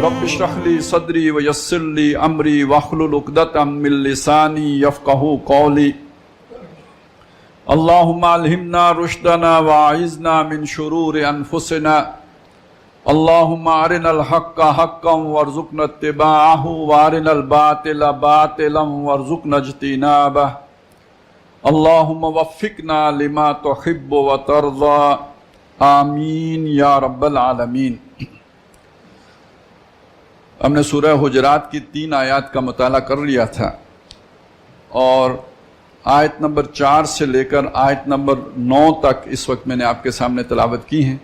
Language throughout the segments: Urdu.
رب اشرح لی صدری ویسر لی امری واحلل عقدۃ من لسانی یفقہوا قولی اللہم الہمنا رشدنا واعذنا من شرور انفسنا اللہم ارنا الحق حقا وارزقنا اتباعہ وارنا الباطل باطلا وارزقنا اجتنابہ اللہم وفقنا لما تحب وترضى آمین یا رب العالمین۔ ہم نے سورہ حجرات کی 3 آیات کا مطالعہ کر لیا تھا اور آیت نمبر 4 سے لے کر آیت نمبر 9 تک اس وقت میں نے آپ کے سامنے تلاوت کی ہیں۔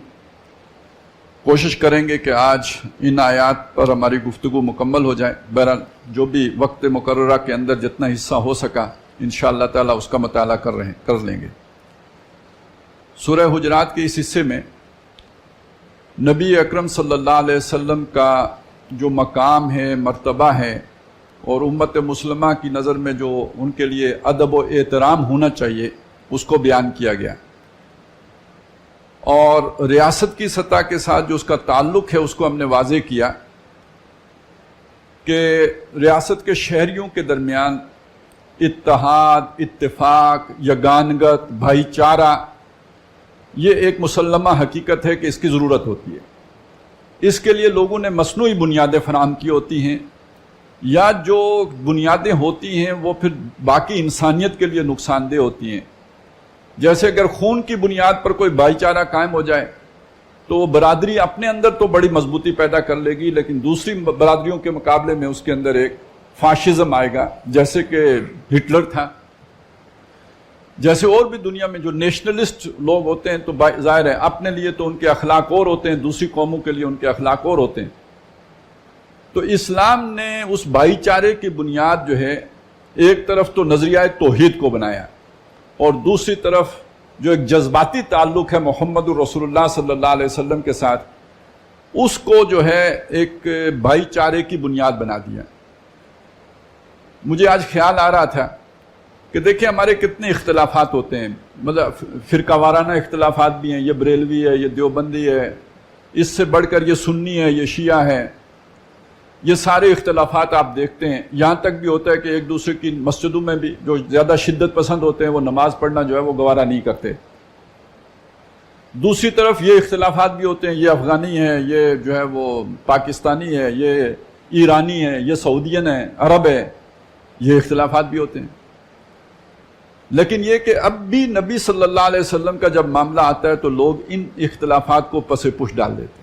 کوشش کریں گے کہ آج ان آیات پر ہماری گفتگو مکمل ہو جائے۔ بہرحال جو بھی وقت مقررہ کے اندر جتنا حصہ ہو سکا انشاءاللہ تعالی اس کا مطالعہ کر لیں گے۔ سورہ حجرات کے اس حصے میں نبی اکرم صلی اللہ علیہ وسلم کا جو مقام ہے، مرتبہ ہے، اور امت مسلمہ کی نظر میں جو ان کے لیے ادب و احترام ہونا چاہیے اس کو بیان کیا گیا، اور ریاست کی سطح کے ساتھ جو اس کا تعلق ہے اس کو ہم نے واضح کیا کہ ریاست کے شہریوں کے درمیان اتحاد، اتفاق، یگانگت، بھائی چارہ یہ ایک مسلمہ حقیقت ہے کہ اس کی ضرورت ہوتی ہے۔ اس کے لیے لوگوں نے مصنوعی بنیادیں فراہم کی ہوتی ہیں، یا جو بنیادیں ہوتی ہیں وہ پھر باقی انسانیت کے لیے نقصان دہ ہوتی ہیں۔ جیسے اگر خون کی بنیاد پر کوئی بھائی چارہ قائم ہو جائے تو وہ برادری اپنے اندر تو بڑی مضبوطی پیدا کر لے گی، لیکن دوسری برادریوں کے مقابلے میں اس کے اندر ایک فاشزم آئے گا، جیسے کہ ہٹلر تھا، جیسے اور بھی دنیا میں جو نیشنلسٹ لوگ ہوتے ہیں تو ظاہر ہے اپنے لیے تو ان کے اخلاق اور ہوتے ہیں، دوسری قوموں کے لیے ان کے اخلاق اور ہوتے ہیں۔ تو اسلام نے اس بھائی چارے کی بنیاد جو ہے ایک طرف تو نظریہ توحید کو بنایا، اور دوسری طرف جو ایک جذباتی تعلق ہے محمد رسول اللہ صلی اللہ علیہ وسلم کے ساتھ اس کو جو ہے ایک بھائی چارے کی بنیاد بنا دیا۔ مجھے آج خیال آ رہا تھا کہ دیکھیں ہمارے کتنے اختلافات ہوتے ہیں، مطلب فرقہ وارانہ اختلافات بھی ہیں، یہ بریلوی ہے، یہ دیوبندی ہے، اس سے بڑھ کر یہ سنی ہے، یہ شیعہ ہے، یہ سارے اختلافات آپ دیکھتے ہیں۔ یہاں تک بھی ہوتا ہے کہ ایک دوسرے کی مسجدوں میں بھی جو زیادہ شدت پسند ہوتے ہیں وہ نماز پڑھنا جو ہے وہ گوارہ نہیں کرتے۔ دوسری طرف یہ اختلافات بھی ہوتے ہیں، یہ افغانی ہے، یہ جو ہے وہ پاکستانی ہے، یہ ایرانی ہے، یہ سعودین ہے، عرب ہے، یہ اختلافات بھی ہوتے ہیں۔ لیکن یہ کہ اب بھی نبی صلی اللہ علیہ وسلم کا جب معاملہ آتا ہے تو لوگ ان اختلافات کو پس پش ڈال دیتے ہیں،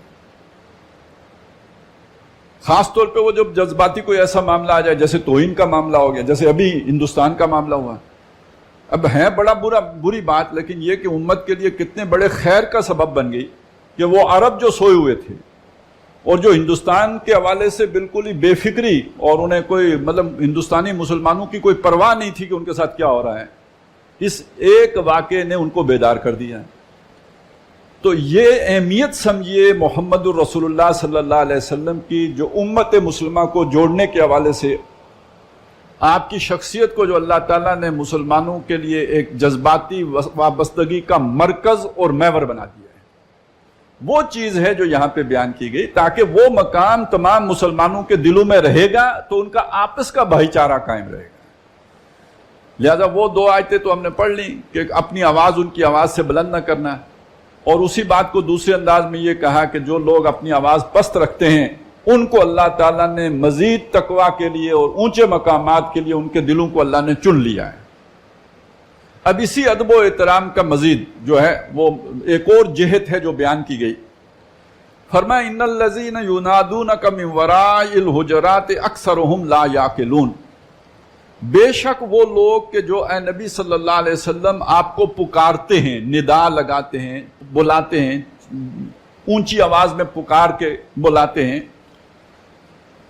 خاص طور پہ وہ جب جذباتی کوئی ایسا معاملہ آ جائے جیسے توہین کا معاملہ ہو گیا، جیسے ابھی ہندوستان کا معاملہ ہوا۔ اب ہے بڑا بری بات، لیکن یہ کہ امت کے لیے کتنے بڑے خیر کا سبب بن گئی کہ وہ عرب جو سوئے ہوئے تھے اور جو ہندوستان کے حوالے سے بالکل ہی بے فکری، اور انہیں کوئی مطلب ہندوستانی مسلمانوں کی کوئی پرواہ نہیں تھی کہ ان کے ساتھ کیا ہو رہا ہے، اس ایک واقعے نے ان کو بیدار کر دیا۔ تو یہ اہمیت سمجھیے محمد الرسول اللہ صلی اللہ علیہ وسلم کی، جو امت مسلمہ کو جوڑنے کے حوالے سے آپ کی شخصیت کو جو اللہ تعالیٰ نے مسلمانوں کے لیے ایک جذباتی وابستگی کا مرکز اور محور بنا دیا ہے، وہ چیز ہے جو یہاں پہ بیان کی گئی، تاکہ وہ مقام تمام مسلمانوں کے دلوں میں رہے گا تو ان کا آپس کا بھائی چارہ قائم رہے گا۔ لہذا وہ 2 آیتیں تو ہم نے پڑھ لیں کہ اپنی آواز ان کی آواز سے بلند نہ کرنا، اور اسی بات کو دوسرے انداز میں یہ کہا کہ جو لوگ اپنی آواز پست رکھتے ہیں ان کو اللہ تعالیٰ نے مزید تقویٰ کے لیے اور اونچے مقامات کے لیے ان کے دلوں کو اللہ نے چن لیا ہے۔ اب اسی ادب و احترام کا مزید جو ہے وہ ایک اور جہت ہے جو بیان کی گئی۔ فرمایا ان الذین ینادونک من وراء الحجرات اکثرهم لا یعقلون، بے شک وہ لوگ کہ جو اے نبی صلی اللہ علیہ وسلم آپ کو پکارتے ہیں، ندا لگاتے ہیں، بلاتے ہیں، اونچی آواز میں پکار کے بلاتے ہیں،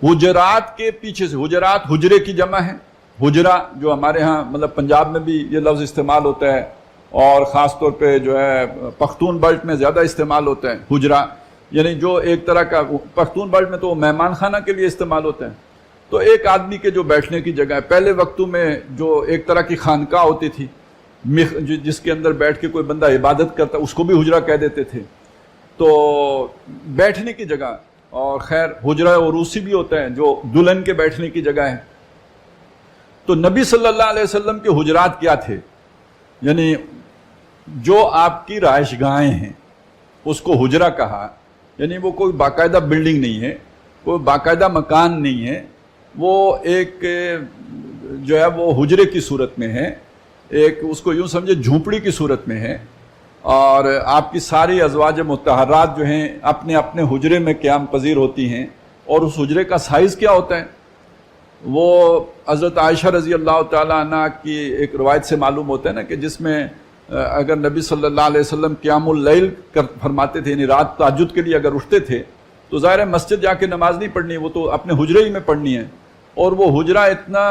حجرات کے پیچھے سے، حجرات حجرے کی جمع ہے، حجرہ جو ہمارے ہاں مطلب پنجاب میں بھی یہ لفظ استعمال ہوتا ہے، اور خاص طور پہ جو ہے پختون بیلٹ میں زیادہ استعمال ہوتا ہے حجرہ، یعنی جو ایک طرح کا پختون بیلٹ میں تو مہمان خانہ کے لیے استعمال ہوتا ہے، تو ایک آدمی کے جو بیٹھنے کی جگہ ہے۔ پہلے وقتوں میں جو ایک طرح کی خانقاہ ہوتی تھی جس کے اندر بیٹھ کے کوئی بندہ عبادت کرتا اس کو بھی حجرہ کہہ دیتے تھے، تو بیٹھنے کی جگہ اور خیر حجرہ عروسی بھی ہوتا ہے جو دلہن کے بیٹھنے کی جگہ ہے. تو نبی صلی اللہ علیہ وسلم کے حجرات کیا تھے؟ یعنی جو آپ کی رہائش گاہیں ہیں اس کو حجرہ کہا. یعنی وہ کوئی باقاعدہ بلڈنگ نہیں ہے، کوئی باقاعدہ مکان نہیں ہے، وہ ایک جو ہے وہ حجرے کی صورت میں ہے، ایک اس کو یوں سمجھے جھونپڑی کی صورت میں ہے. اور آپ کی ساری ازواج مطہرات جو ہیں اپنے اپنے حجرے میں قیام پذیر ہوتی ہیں. اور اس حجرے کا سائز کیا ہوتا ہے؟ وہ حضرت عائشہ رضی اللہ تعالیٰ عنہ کی ایک روایت سے معلوم ہوتا ہے نا کہ جس میں اگر نبی صلی اللہ علیہ وسلم قیام اللیل فرماتے تھے، یعنی رات تہجد کے لیے اگر اٹھتے تھے تو ظاہر ہے مسجد جا کے نماز نہیں پڑھنی، وہ تو اپنے حجرے ہی میں پڑھنی ہے. اور وہ حجرہ اتنا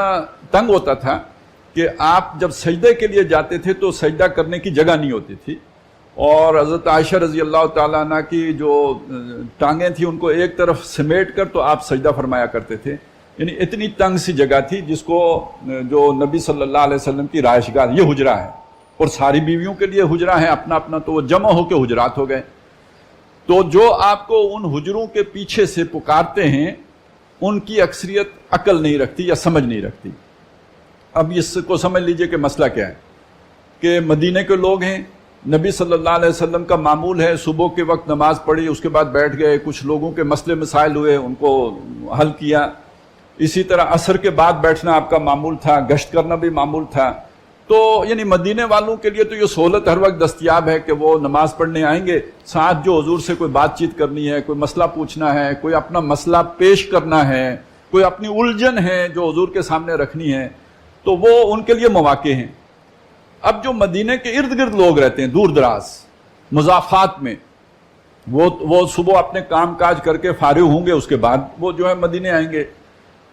تنگ ہوتا تھا کہ آپ جب سجدے کے لیے جاتے تھے تو سجدہ کرنے کی جگہ نہیں ہوتی تھی. اور حضرت عائشہ رضی اللہ تعالیٰ عنہ کی جو ٹانگیں تھیں ان کو ایک طرف سمیٹ کر تو آپ سجدہ فرمایا کرتے تھے. یعنی اتنی تنگ سی جگہ تھی جس کو جو نبی صلی اللہ علیہ وسلم کی رہائش گاہ یہ حجرہ ہے. اور ساری بیویوں کے لیے حجرہ ہے اپنا اپنا، تو وہ جمع ہو کے حجرات ہو گئے. تو جو آپ کو ان حجروں کے پیچھے سے پکارتے ہیں ان کی اکثریت عقل نہیں رکھتی یا سمجھ نہیں رکھتی. اب اس کو سمجھ لیجئے کہ مسئلہ کیا ہے کہ مدینے کے لوگ ہیں، نبی صلی اللہ علیہ وسلم کا معمول ہے صبح کے وقت نماز پڑھی، اس کے بعد بیٹھ گئے، کچھ لوگوں کے مسئلے مسائل ہوئے ان کو حل کیا. اسی طرح عصر کے بعد بیٹھنا آپ کا معمول تھا، گشت کرنا بھی معمول تھا. تو یعنی مدینے والوں کے لیے تو یہ سہولت ہر وقت دستیاب ہے کہ وہ نماز پڑھنے آئیں گے، ساتھ جو حضور سے کوئی بات چیت کرنی ہے، کوئی مسئلہ پوچھنا ہے، کوئی اپنا مسئلہ پیش کرنا ہے، کوئی اپنی الجھن ہے جو حضور کے سامنے رکھنی ہے، تو وہ ان کے لیے مواقع ہیں. اب جو مدینے کے ارد گرد لوگ رہتے ہیں دور دراز مضافات میں، وہ صبح اپنے کام کاج کر کے فارغ ہوں گے، اس کے بعد وہ جو ہے مدینے آئیں گے.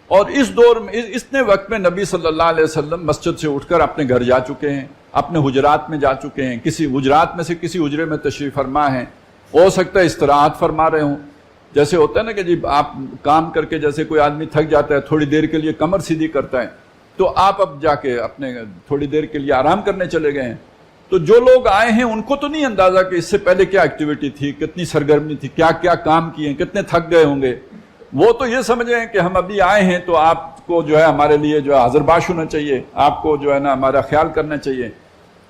اور اس دور میں اتنے وقت میں نبی صلی اللہ علیہ وسلم مسجد سے اٹھ کر اپنے گھر جا چکے ہیں، اپنے حجرات میں جا چکے ہیں، کسی حجرات میں سے کسی حجرے میں تشریف فرما ہیں. ہو سکتا ہے استراحت فرما رہے ہوں. جیسے ہوتا ہے نا کہ جی آپ کام کر کے جیسے کوئی آدمی تھک جاتا ہے، تھوڑی دیر کے لیے کمر سیدھی کرتا ہے، تو آپ اب جا کے اپنے تھوڑی دیر کے لیے آرام کرنے چلے گئے ہیں. تو جو لوگ آئے ہیں ان کو تو نہیں اندازہ کہ اس سے پہلے کیا ایکٹیویٹی تھی، کتنی سرگرمی تھی، کیا کیا کام کیے ہیں، کتنے تھک گئے ہوں گے. وہ تو یہ سمجھ رہے ہیں کہ ہم ابھی آئے ہیں تو آپ کو جو ہے ہمارے لیے جو ہے حاضر باش ہونا چاہیے، آپ کو جو ہے نا ہمارا خیال کرنا چاہیے.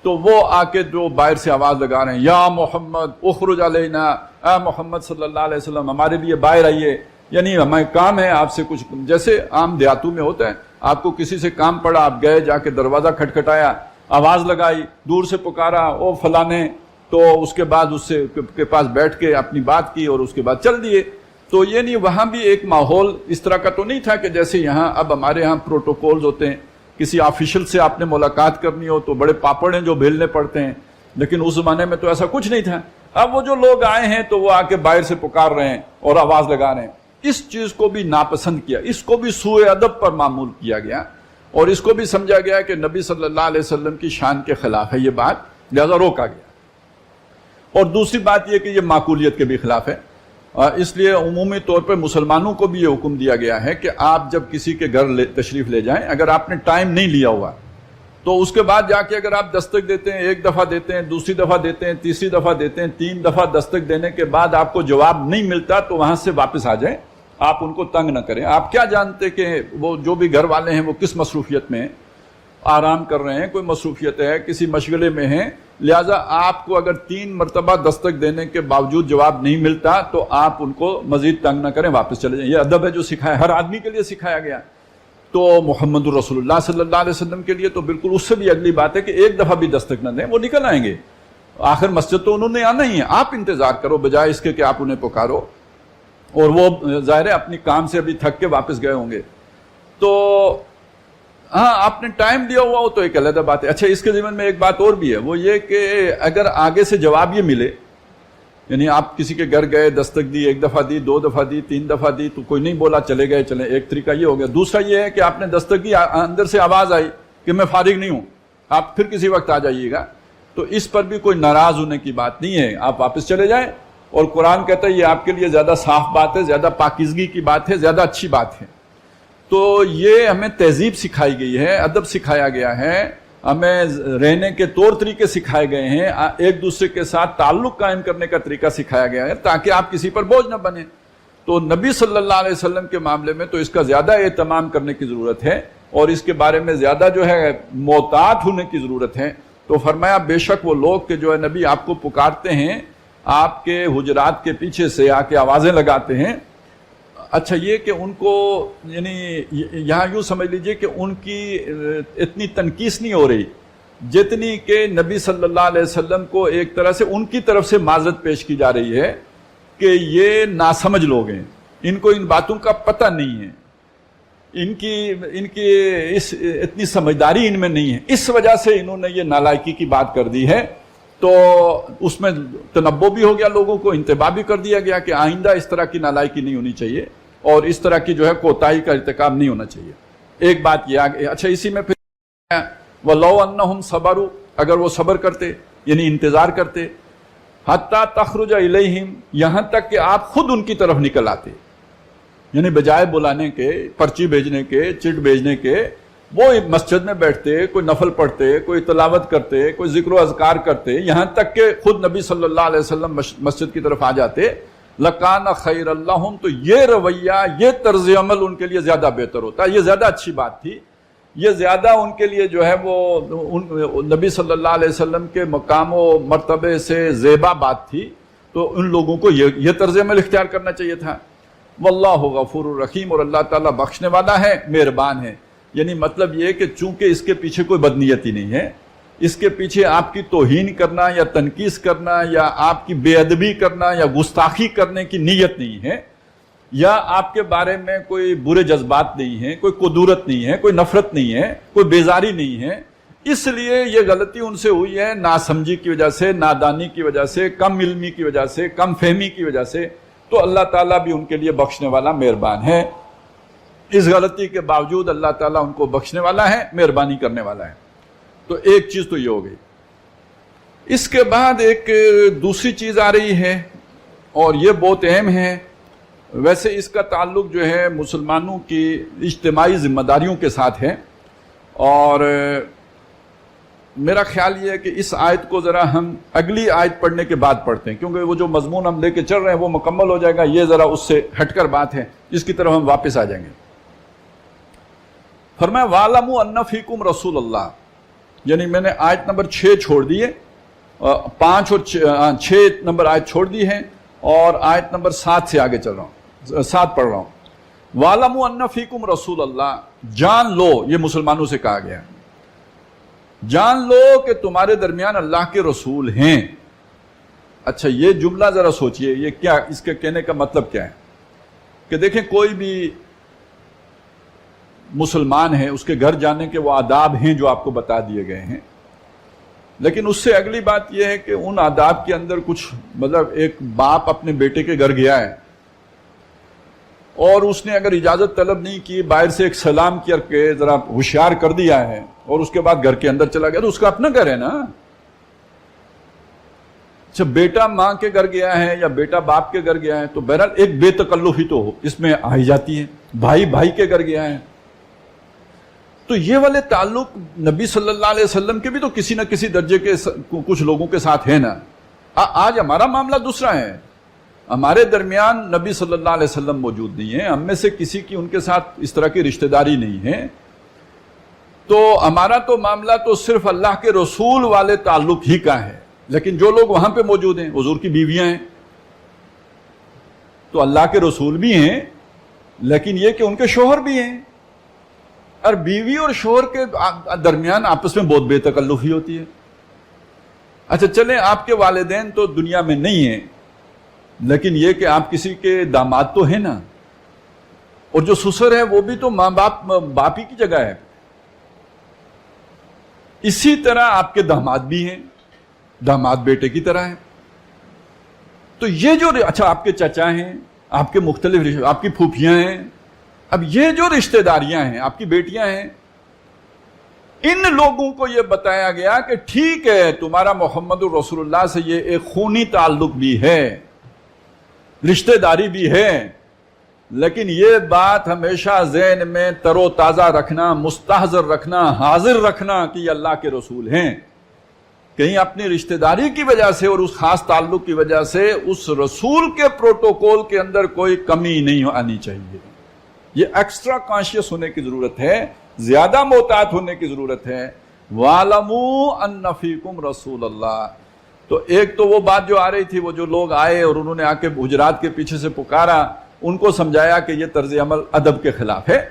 تو وہ آ کے جو باہر سے آواز لگا رہے ہیں، یا محمد اخرج علینا، اے محمد صلی اللہ علیہ وسلم ہمارے لیے باہر آئیے. یعنی ہمیں کام ہے آپ سے کچھ، جیسے عام دیہاتوں میں ہوتا ہے، آپ کو کسی سے کام پڑا، آپ گئے، جا کے دروازہ کھٹکھٹایا، آواز لگائی، دور سے پکارا او فلانے، تو اس کے بعد اس سے کے پاس بیٹھ کے اپنی بات کی اور اس کے بعد چل دیے. تو یہ نہیں، وہاں بھی ایک ماحول اس طرح کا تو نہیں تھا کہ جیسے یہاں اب ہمارے یہاں پروٹوکولز ہوتے ہیں، کسی آفیشل سے آپ نے ملاقات کرنی ہو تو بڑے پاپڑ ہیں جو بھیلنے پڑتے ہیں. لیکن اس زمانے میں تو ایسا کچھ نہیں تھا. اب وہ جو لوگ آئے ہیں تو وہ آ کے باہر سے پکار رہے ہیں اور آواز لگا رہے ہیں. اس چیز کو بھی ناپسند کیا، اس کو بھی سوء ادب پر معمول کیا گیا، اور اس کو بھی سمجھا گیا کہ نبی صلی اللہ علیہ وسلم کی شان کے خلاف ہے یہ بات، لہذا روکا گیا. اور دوسری بات یہ کہ یہ معقولیت کے بھی خلاف ہے. اس لیے عمومی طور پر مسلمانوں کو بھی یہ حکم دیا گیا ہے کہ آپ جب کسی کے گھر تشریف لے جائیں، اگر آپ نے ٹائم نہیں لیا ہوا تو اس کے بعد جا کے اگر آپ دستک دیتے ہیں، ایک دفعہ دیتے ہیں، دوسری دفعہ دیتے ہیں، تیسری دفعہ دیتے ہیں، 3 دفعہ دستک دینے کے بعد آپ کو جواب نہیں ملتا تو وہاں سے واپس آ جائیں. آپ ان کو تنگ نہ کریں. آپ کیا جانتے کہ وہ جو بھی گھر والے ہیں وہ کس مصروفیت میں ہیں، آرام کر رہے ہیں، کوئی مصروفیت ہے، کسی مشغلے میں ہیں. لہٰذا آپ کو اگر 3 مرتبہ دستک دینے کے باوجود جواب نہیں ملتا تو آپ ان کو مزید تنگ نہ کریں، واپس چلے جائیں. یہ ادب ہے جو سکھایا، ہر آدمی کے لیے سکھایا گیا. تو محمد رسول اللہ صلی اللہ علیہ وسلم کے لیے تو بالکل اس سے بھی اگلی بات ہے کہ ایک دفعہ بھی دستک نہ دیں، وہ نکل آئیں گے. آخر مسجد تو انہوں نے آنا ہی ہے، آپ انتظار کرو بجائے اس کے کہ آپ انہیں پکارو. اور وہ ظاہر ہے اپنی کام سے ابھی تھک کے واپس گئے ہوں گے. تو ہاں آپ نے ٹائم دیا ہوا ہو تو ایک علیحدہ بات ہے. اچھا اس کے ضمن میں ایک بات اور بھی ہے، وہ یہ کہ اگر آگے سے جواب یہ ملے، یعنی آپ کسی کے گھر گئے، دستک دی، 1 دفعہ دی، 2 دفعہ دی، 3 دفعہ دی، تو کوئی نہیں بولا، چلے گئے، چلے، ایک طریقہ یہ ہو گیا. دوسرا یہ ہے کہ آپ نے دستک دی، اندر سے آواز آئی کہ میں فارغ نہیں ہوں، آپ پھر کسی وقت آ جائیے گا. تو اس پر بھی کوئی ناراض ہونے کی بات نہیں ہے، آپ واپس چلے جائیں. اور قرآن کہتا ہے یہ آپ کے لیے زیادہ صاف بات ہے، زیادہ پاکیزگی کی بات ہے، زیادہ اچھی بات ہے. تو یہ ہمیں تہذیب سکھائی گئی ہے، ادب سکھایا گیا ہے، ہمیں رہنے کے طور طریقے سکھائے گئے ہیں، ایک دوسرے کے ساتھ تعلق قائم کرنے کا طریقہ سکھایا گیا ہے تاکہ آپ کسی پر بوجھ نہ بنیں. تو نبی صلی اللہ علیہ وسلم کے معاملے میں تو اس کا زیادہ اہتمام کرنے کی ضرورت ہے اور اس کے بارے میں زیادہ جو ہے محتاط ہونے کی ضرورت ہے. تو فرمایا بے شک وہ لوگ کہ جو ہے نبی آپ کو پکارتے ہیں آپ کے حجرات کے پیچھے سے آ کے آوازیں لگاتے ہیں. اچھا یہ کہ ان کو یعنی یہاں یوں سمجھ لیجئے کہ ان کی اتنی تنقیس نہیں ہو رہی جتنی کہ نبی صلی اللہ علیہ وسلم کو ایک طرح سے ان کی طرف سے معذرت پیش کی جا رہی ہے کہ یہ ناسمجھ لوگ ہیں, ان کو ان باتوں کا پتہ نہیں ہے, ان کی اتنی سمجھداری ان میں نہیں ہے, اس وجہ سے انہوں نے یہ نالائکی کی بات کر دی ہے. تو اس میں تنبؤ بھی ہو گیا, لوگوں کو انتباہ بھی کر دیا گیا کہ آئندہ اس طرح کی نالائکی نہیں ہونی چاہیے اور اس طرح کی جو ہے کوتاہی کا ارتکاب نہیں ہونا چاہیے. ایک بات یہ آگے. اچھا اسی میں پھر وَلَوْ أَنَّهُمْ صَبَرُوا, اگر وہ صبر کرتے یعنی انتظار کرتے, حَتَّى تَخْرُجَ إِلَيْهِمْ, یہاں تک کہ آپ خود ان کی طرف نکل آتے, یعنی بجائے بلانے کے, پرچی بھیجنے کے, چٹ بھیجنے کے, وہ مسجد میں بیٹھتے, کوئی نفل پڑھتے, کوئی تلاوت کرتے, کوئی ذکر و اذکار کرتے, یہاں تک کہ خود نبی صلی اللہ علیہ وسلم مسجد کی طرف آ جاتے. لَكَانَ خَيْرَ اللَّهُمْ, تو یہ رویہ, یہ طرز عمل ان کے لیے زیادہ بہتر ہوتا, یہ زیادہ اچھی بات تھی, یہ زیادہ ان کے لیے جو ہے وہ نبی صلی اللہ علیہ وسلم کے مقام و مرتبے سے زیبا بات تھی. تو ان لوگوں کو یہ طرز عمل اختیار کرنا چاہیے تھا. واللہ غفور الرحیم, اور اللہ تعالیٰ بخشنے والا ہے, مہربان ہے. یعنی مطلب یہ کہ چونکہ اس کے پیچھے کوئی بدنیتی نہیں ہے, اس کے پیچھے آپ کی توہین کرنا یا تنقیص کرنا یا آپ کی بے ادبی کرنا یا گستاخی کرنے کی نیت نہیں ہے, یا آپ کے بارے میں کوئی برے جذبات نہیں ہیں, کوئی کدورت نہیں ہے, کوئی نفرت نہیں ہے, کوئی بیزاری نہیں ہے. اس لیے یہ غلطی ان سے ہوئی ہے ناسمجھی کی وجہ سے, نادانی کی وجہ سے, کم علمی کی وجہ سے, کم فہمی کی وجہ سے. تو اللہ تعالیٰ بھی ان کے لیے بخشنے والا, مہربان ہے. اس غلطی کے باوجود اللہ تعالیٰ ان کو بخشنے والا ہے, مہربانی کرنے والا ہے. تو ایک چیز تو یہ ہو گئی. اس کے بعد ایک دوسری چیز آ رہی ہے اور یہ بہت اہم ہے. ویسے اس کا تعلق جو ہے مسلمانوں کی اجتماعی ذمہ داریوں کے ساتھ ہے, اور میرا خیال یہ ہے کہ اس آیت کو ذرا ہم اگلی آیت پڑھنے کے بعد پڑھتے ہیں, کیونکہ وہ جو مضمون ہم لے کے چل رہے ہیں وہ مکمل ہو جائے گا. یہ ذرا اس سے ہٹ کر بات ہے جس کی طرف ہم واپس آ جائیں گے. فرمایا وَاعْلَمُوا أَنَّ فِيكُمْ رَسُولَ اللَّهِ, یعنی میں نے آیت نمبر 6 چھوڑ دی ہے, 5 اور 6 نمبر آیت چھوڑ دی ہے, اور آیت نمبر 7 سے آگے چل رہا ہوں, 7 پڑھ رہا ہوں. وَاعْلَمُوا أَنَّ فِيكُمْ رَسُولَ اللَّهِ, جان لو, یہ مسلمانوں سے کہا گیا ہے, جان لو کہ تمہارے درمیان اللہ کے رسول ہیں. اچھا یہ جملہ ذرا سوچئے, یہ کیا, اس کے کہنے کا مطلب کیا ہے؟ کہ دیکھیں کوئی بھی مسلمان ہے, اس کے گھر جانے کے وہ آداب ہیں جو آپ کو بتا دیے گئے ہیں, لیکن اس سے اگلی بات یہ ہے کہ ان آداب کے اندر کچھ, مطلب ایک باپ اپنے بیٹے کے گھر گیا ہے اور اس نے اگر اجازت طلب نہیں کی, باہر سے ایک سلام کر کے ذرا ہوشیار کر دیا ہے اور اس کے بعد گھر کے اندر چلا گیا, تو اس کا اپنا گھر ہے نا. اچھا بیٹا ماں کے گھر گیا ہے یا بیٹا باپ کے گھر گیا ہے تو بہرحال ایک بے تکلفی تو ہو اس میں آئی جاتی ہے. بھائی بھائی کے گھر گیا ہے تو یہ والے تعلق نبی صلی اللہ علیہ وسلم کے بھی تو کسی نہ کسی درجے کے کچھ لوگوں کے ساتھ ہے نا. آج ہمارا معاملہ دوسرا ہے, ہمارے درمیان نبی صلی اللہ علیہ وسلم موجود نہیں ہے, ہم میں سے کسی کی ان کے ساتھ اس طرح کی رشتہ داری نہیں ہے, تو ہمارا تو معاملہ تو صرف اللہ کے رسول والے تعلق ہی کا ہے. لیکن جو لوگ وہاں پہ موجود ہیں, حضور کی بیویاں ہیں, تو اللہ کے رسول بھی ہیں, لیکن یہ کہ ان کے شوہر بھی ہیں, اور بیوی اور شوہر کے درمیان آپس میں بہت بے تکلفی ہوتی ہے. اچھا چلیں آپ کے والدین تو دنیا میں نہیں ہیں, لیکن یہ کہ آپ کسی کے داماد تو ہیں نا, اور جو سسر ہے وہ بھی تو ماں باپ ہی کی جگہ ہے. اسی طرح آپ کے داماد بھی ہیں, داماد بیٹے کی طرح ہے. تو یہ جو, اچھا آپ کے چچا ہیں, آپ کے مختلف, آپ کی پھوپھیاں ہیں, اب یہ جو رشتہ داریاں ہیں, آپ کی بیٹیاں ہیں, ان لوگوں کو یہ بتایا گیا کہ ٹھیک ہے تمہارا محمد الرسول اللہ سے یہ ایک خونی تعلق بھی ہے, رشتہ داری بھی ہے, لیکن یہ بات ہمیشہ ذہن میں تر و تازہ رکھنا, مستحضر رکھنا, حاضر رکھنا کہ یہ اللہ کے رسول ہیں. کہیں اپنی رشتہ داری کی وجہ سے اور اس خاص تعلق کی وجہ سے اس رسول کے پروٹوکول کے اندر کوئی کمی نہیں آنی چاہیے. یہ ایکسٹرا کانشیس ہونے کی ضرورت ہے, زیادہ محتاط ہونے کی ضرورت ہے. وَاعْلَمُوا أَنَّ فِيكُمْ رَسُولَ اللَّهِ. تو ایک تو وہ بات جو آ رہی تھی, وہ جو لوگ آئے اور انہوں نے آ کے حجرات کے پیچھے سے پکارا, ان کو سمجھایا کہ یہ طرز عمل ادب کے خلاف ہے.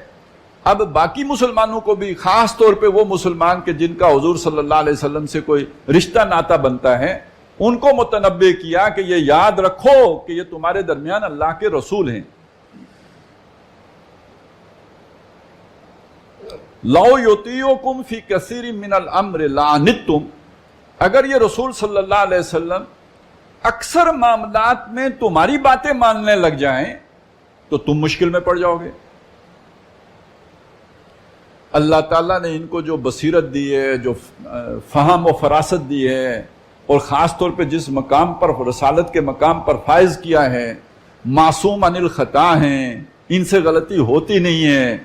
اب باقی مسلمانوں کو بھی, خاص طور پہ وہ مسلمان کہ جن کا حضور صلی اللہ علیہ وسلم سے کوئی رشتہ ناطہ بنتا ہے, ان کو متنبہ کیا کہ یہ یاد رکھو کہ یہ تمہارے درمیان اللہ کے رسول ہیں. لَوْ يُطِيعُكُمْ فِي كَثِيرٍ مِّنَ الْأَمْرِ لَعَنِتُّمْ. اگر یہ رسول صلی اللہ علیہ وسلم اکثر معاملات میں تمہاری باتیں ماننے لگ جائیں تو تم مشکل میں پڑ جاؤ گے. اللہ تعالیٰ نے ان کو جو بصیرت دی ہے, جو فہم و فراست دی ہے, اور خاص طور پہ جس مقام پر, رسالت کے مقام پر فائز کیا ہے, معصوم عن الخطا ہیں, ان سے غلطی ہوتی نہیں ہے,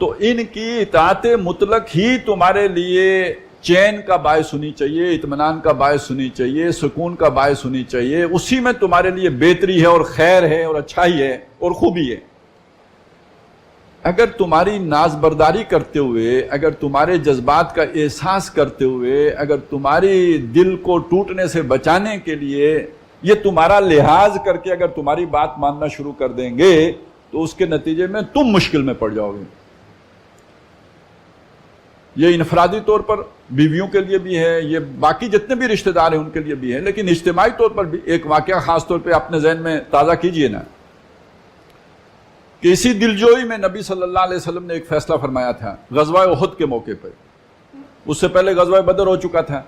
تو ان کی اطاعت مطلق ہی تمہارے لیے چین کا باعث ہونی چاہیے, اطمینان کا باعث ہونی چاہیے, سکون کا باعث ہونی چاہیے. اسی میں تمہارے لیے بہتری ہے اور خیر ہے اور اچھائی ہے اور خوبی ہے. اگر تمہاری ناز برداری کرتے ہوئے, اگر تمہارے جذبات کا احساس کرتے ہوئے, اگر تمہاری دل کو ٹوٹنے سے بچانے کے لیے یہ تمہارا لحاظ کر کے اگر تمہاری بات ماننا شروع کر دیں گے تو اس کے نتیجے میں تم مشکل میں پڑ جاؤ گے. یہ انفرادی طور پر بیویوں کے لیے بھی ہے, یہ باقی جتنے بھی رشتہ دار ہیں ان کے لیے بھی ہے, لیکن اجتماعی طور پر بھی ایک واقعہ خاص طور پہ اپنے ذہن میں تازہ کیجئے نا, کہ اسی دلجوئی میں نبی صلی اللہ علیہ وسلم نے ایک فیصلہ فرمایا تھا غزوہ احد کے موقع پر. اس سے پہلے غزوہ بدر ہو چکا تھا.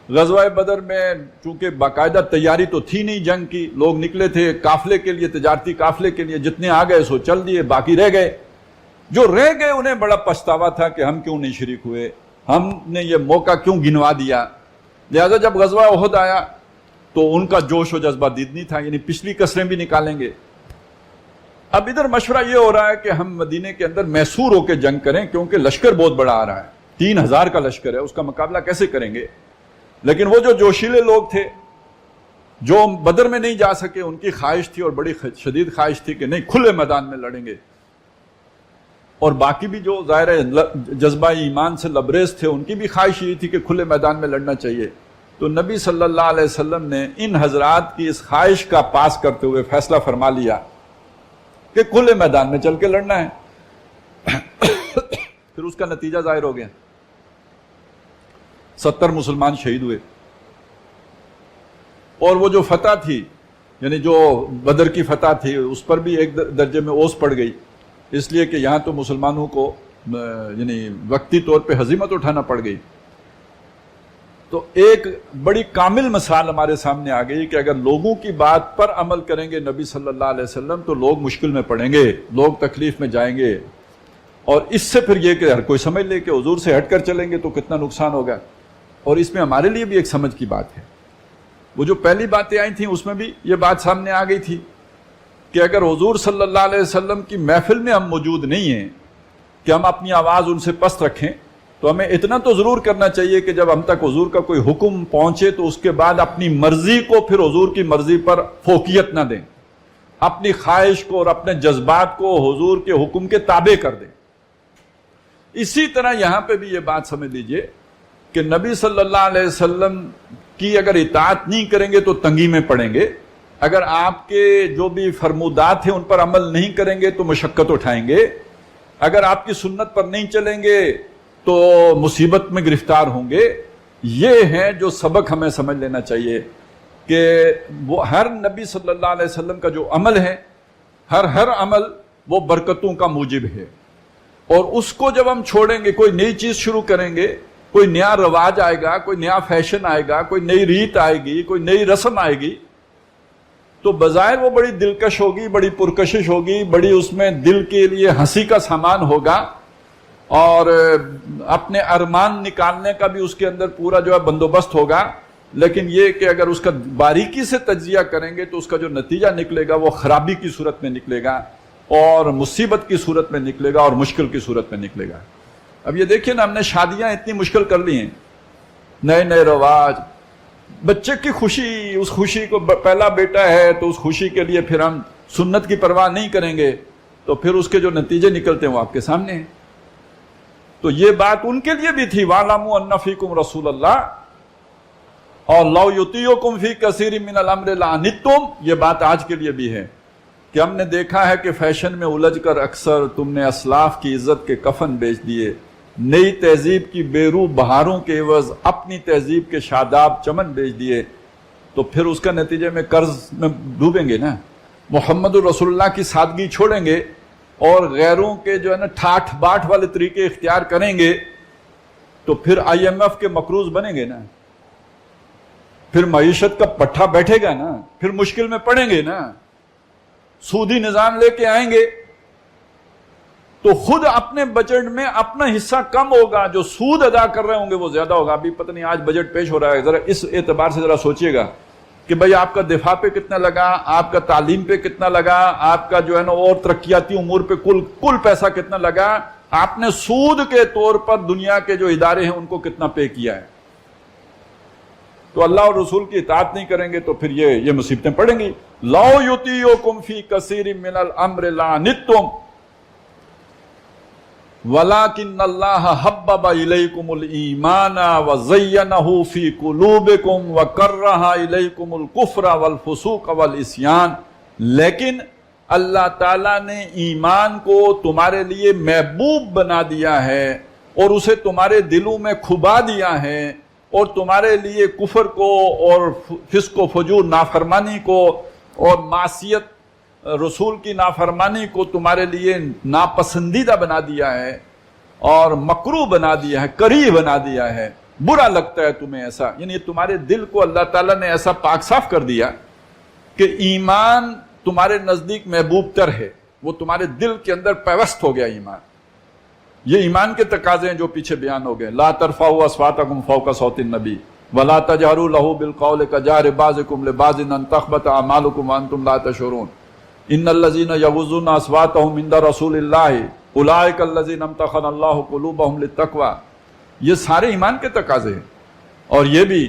غزوہ بدر میں چونکہ باقاعدہ تیاری تو تھی نہیں جنگ کی, لوگ نکلے تھے قافلے کے لیے, تجارتی قافلے کے لیے, جتنے آ گئے سو چل دیے, باقی رہ گئے. جو رہ گئے انہیں بڑا پچھتاوا تھا کہ ہم کیوں نہیں شریک ہوئے, ہم نے یہ موقع کیوں گنوا دیا. لہذا جب غزوہ احد آیا تو ان کا جوش و جذبہ دیدنی تھا, یعنی پچھلی کسریں بھی نکالیں گے. اب ادھر مشورہ یہ ہو رہا ہے کہ ہم مدینے کے اندر محصور ہو کے جنگ کریں, کیونکہ لشکر بہت بڑا آ رہا ہے, 3000 کا لشکر ہے, اس کا مقابلہ کیسے کریں گے. لیکن وہ جو جوشیلے لوگ تھے جو بدر میں نہیں جا سکے, ان کی خواہش تھی اور بڑی شدید خواہش تھی کہ نہیں کھلے میدان میں لڑیں گے. اور باقی بھی جو ظاہر جذبہ ایمان سے لبریز تھے, ان کی بھی خواہش یہ تھی کہ کھلے میدان میں لڑنا چاہیے. تو نبی صلی اللہ علیہ وسلم نے ان حضرات کی اس خواہش کا پاس کرتے ہوئے فیصلہ فرما لیا کہ کھلے میدان میں چل کے لڑنا ہے. پھر اس کا نتیجہ ظاہر ہو گیا, 70 مسلمان شہید ہوئے. اور وہ جو فتح تھی, یعنی جو بدر کی فتح تھی, اس پر بھی ایک درجے میں اوس پڑ گئی, اس لیے کہ یہاں تو مسلمانوں کو یعنی وقتی طور پہ ہزیمت اٹھانا پڑ گئی. تو ایک بڑی کامل مثال ہمارے سامنے آ گئی کہ اگر لوگوں کی بات پر عمل کریں گے نبی صلی اللہ علیہ وسلم تو لوگ مشکل میں پڑیں گے, لوگ تکلیف میں جائیں گے. اور اس سے پھر یہ کہ ہر کوئی سمجھ لے کہ حضور سے ہٹ کر چلیں گے تو کتنا نقصان ہوگا. اور اس میں ہمارے لیے بھی ایک سمجھ کی بات ہے. وہ جو پہلی باتیں آئی تھیں اس میں بھی یہ بات سامنے آ گئی تھی کہ اگر حضور صلی اللہ علیہ وسلم کی محفل میں ہم موجود نہیں ہیں کہ ہم اپنی آواز ان سے پست رکھیں, تو ہمیں اتنا تو ضرور کرنا چاہیے کہ جب ہم تک حضور کا کوئی حکم پہنچے تو اس کے بعد اپنی مرضی کو پھر حضور کی مرضی پر فوقیت نہ دیں, اپنی خواہش کو اور اپنے جذبات کو حضور کے حکم کے تابع کر دیں. اسی طرح یہاں پہ بھی یہ بات سمجھ لیجئے کہ نبی صلی اللہ علیہ وسلم کی اگر اطاعت نہیں کریں گے تو تنگی میں پڑیں گے, اگر آپ کے جو بھی فرمودات ہیں ان پر عمل نہیں کریں گے تو مشقت اٹھائیں گے, اگر آپ کی سنت پر نہیں چلیں گے تو مصیبت میں گرفتار ہوں گے. یہ ہے جو سبق ہمیں سمجھ لینا چاہیے کہ وہ ہر نبی صلی اللہ علیہ وسلم کا جو عمل ہے, ہر عمل وہ برکتوں کا موجب ہے. اور اس کو جب ہم چھوڑیں گے, کوئی نئی چیز شروع کریں گے, کوئی نیا رواج آئے گا, کوئی نیا فیشن آئے گا, کوئی نئی ریت آئے گی, کوئی نئی رسم آئے گی, تو بظاہر وہ بڑی دلکش ہوگی, بڑی پرکشش ہوگی, بڑی اس میں دل کے لیے ہنسی کا سامان ہوگا, اور اپنے ارمان نکالنے کا بھی اس کے اندر پورا جو ہے بندوبست ہوگا. لیکن یہ کہ اگر اس کا باریکی سے تجزیہ کریں گے تو اس کا جو نتیجہ نکلے گا وہ خرابی کی صورت میں نکلے گا, اور مصیبت کی صورت میں نکلے گا, اور مشکل کی صورت میں نکلے گا. اب یہ دیکھیں نا, ہم نے شادیاں اتنی مشکل کر لی ہیں نئے نئے رواج. بچے کی خوشی, اس خوشی کو پہلا بیٹا ہے تو اس خوشی کے لیے پھر ہم سنت کی پرواہ نہیں کریں گے, تو پھر اس کے جو نتیجے نکلتے ہیں وہ آپ کے سامنے ہیں. تو یہ بات ان کے لیے بھی تھی, وَاعْلَمُوا أَنَّ فِيكُمْ رَسُولَ اللَّهِ اور لَوْ يُطِيعُكُمْ فِي كَثِيرٍ مِّنَ الْأَمْرِ لَعَنِتُّمْ. یہ بات آج کے لیے بھی ہے کہ ہم نے دیکھا ہے کہ فیشن میں الجھ کر اکثر تم نے اسلاف کی عزت کے کفن بیچ دیے, نئی تہذیب کی بیرو بہاروں کے عوض اپنی تہذیب کے شاداب چمن بیچ دیے, تو پھر اس کا نتیجے میں قرض میں ڈوبیں گے نا. محمد رسول اللہ کی سادگی چھوڑیں گے اور غیروں کے جو ہے نا ٹھاٹھ باٹھ والے طریقے اختیار کریں گے, تو پھر IMF کے مقروض بنیں گے نا, پھر معیشت کا پٹھا بیٹھے گا نا, پھر مشکل میں پڑیں گے نا, سودی نظام لے کے آئیں گے تو خود اپنے بجٹ میں اپنا حصہ کم ہوگا, جو سود ادا کر رہے ہوں گے وہ زیادہ ہوگا. ابھی پتہ نہیں آج بجٹ پیش ہو رہا ہے, ذرا اس اعتبار سے ذرا سوچئے گا کہ بھئی آپ کا دفاع پہ کتنا لگا, آپ کا تعلیم پہ کتنا لگا, آپ کا جو ہے نا اور ترقیاتی امور پہ کل پیسہ کتنا لگا, آپ نے سود کے طور پر دنیا کے جو ادارے ہیں ان کو کتنا پے کیا ہے. تو اللہ اور رسول کی اطاعت نہیں کریں گے تو پھر یہ مصیبتیں پڑیں گی. لَوْ يُطِيعُكُمْ فِي كَثِيرٍ مِّنَ الْأَمْرِ لَعَنِتُّمْ وَلَكِنَّ اللَّهَ حَبَّبَ إِلَيْكُمُ الْإِيمَانَ وَزَيَّنَهُ فِي قُلُوبِكُمْ وَكَرَّهَ إِلَيْكُمُ الْكُفْرَ وَالْفُسُوقَ وَالْعِصْيَانَ. لیکن اللہ تعالیٰ نے ایمان کو تمہارے لیے محبوب بنا دیا ہے اور اسے تمہارے دلوں میں کھبا دیا ہے, اور تمہارے لیے کفر کو اور فسق و فجور نافرمانی کو اور معصیت رسول کی نافرمانی کو تمہارے لیے ناپسندیدہ بنا دیا ہے اور مکروہ بنا دیا ہے, کریہ بنا دیا ہے, برا لگتا ہے تمہیں ایسا. یعنی تمہارے دل کو اللہ تعالیٰ نے ایسا پاک صاف کر دیا کہ ایمان تمہارے نزدیک محبوب تر ہے, وہ تمہارے دل کے اندر پیوست ہو گیا ایمان. یہ ایمان کے تقاضے ہیں جو پیچھے بیان ہو گئے. لا ترفعوا اصواتکم فوق صوت النبی ولا تجهروا له بالقول كجهر بعضكم لبعض ان تحبط اعمالكم وانتم لا تشعرون ان الذين يغضون اصواتهم عند رسول الله اولئك الذين امتحن الله قلوبهم للتقوى. یہ سارے ایمان کے تقاضے ہیں. اور یہ بھی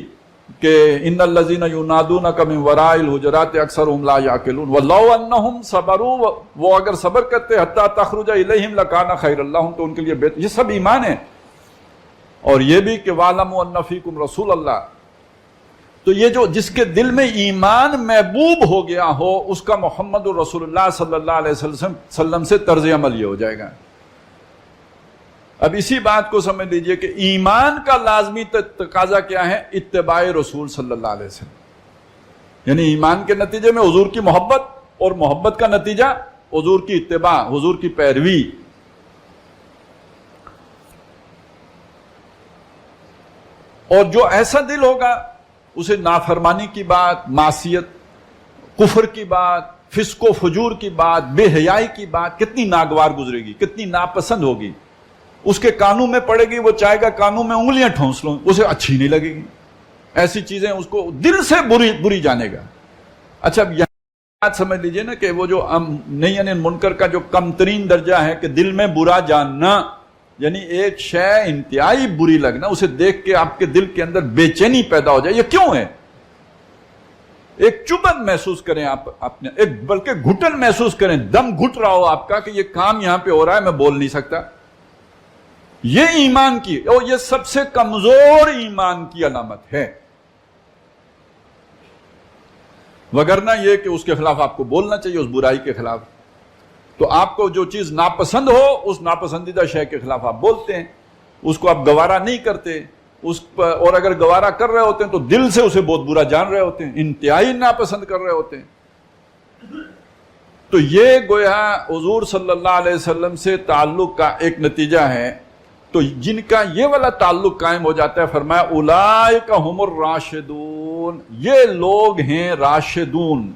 کہ ان الذين ينادونك من وراء الحجرات اکثرهم لا يعقلون ولو انهم صبروا, وہ اگر صبر کرتے حتى تخرج اليهم لكان خيرا لهم, تو ان کے لیے بہتر. یہ سب ایمان ہے. اور یہ بھی کہ وَاعْلَمُوا أَنَّ فِيكُمْ رَسُولَ اللَّهِ, تو یہ جو جس کے دل میں ایمان محبوب ہو گیا ہو اس کا محمد رسول اللہ صلی اللہ علیہ وسلم سے طرز عمل یہ ہو جائے گا. اب اسی بات کو سمجھ لیجئے کہ ایمان کا لازمی تقاضا کیا ہے؟ اتباع رسول صلی اللہ علیہ وسلم. یعنی ایمان کے نتیجے میں حضور کی محبت, اور محبت کا نتیجہ حضور کی اتباع, حضور کی پیروی. اور جو ایسا دل ہوگا اسے نافرمانی کی بات, معصیت, کفر کی بات, فسق و فجور کی بات, بے حیائی کی بات کتنی ناگوار گزرے گی, کتنی ناپسند ہوگی. اس کے کانوں میں پڑے گی, وہ چاہے گا کانوں میں انگلیاں ٹھونس لوں, اسے اچھی نہیں لگے گی. ایسی چیزیں اس کو دل سے بری جانے گا. اچھا اب یہاں بات سمجھ لیجئے نا کہ وہ جو نہیں یعنی منکر کا جو کم ترین درجہ ہے کہ دل میں برا جاننا, یعنی ایک شے انتہائی بری لگنا, اسے دیکھ کے آپ کے دل کے اندر بے چینی پیدا ہو جائے. یہ کیوں ہے؟ ایک چبھن محسوس کریں آپ اپنے, ایک بلکہ گھٹن محسوس کریں, دم گھٹ رہا ہو آپ کا کہ یہ کام یہاں پہ ہو رہا ہے, میں بول نہیں سکتا. یہ ایمان کی, اور یہ سب سے کمزور ایمان کی علامت ہے. وگرنہ یہ کہ اس کے خلاف آپ کو بولنا چاہیے, اس برائی کے خلاف. تو آپ کو جو چیز ناپسند ہو اس ناپسندیدہ شے کے خلاف آپ بولتے ہیں, اس کو آپ گوارا نہیں کرتے, اور اگر گوارا کر رہے ہوتے ہیں تو دل سے اسے بہت برا جان رہے ہوتے ہیں, انتہائی ناپسند کر رہے ہوتے ہیں. تو یہ گویا حضور صلی اللہ علیہ وسلم سے تعلق کا ایک نتیجہ ہے. تو جن کا یہ والا تعلق قائم ہو جاتا ہے, فرمایا اولئک هم الراشدون, یہ لوگ ہیں راشدون.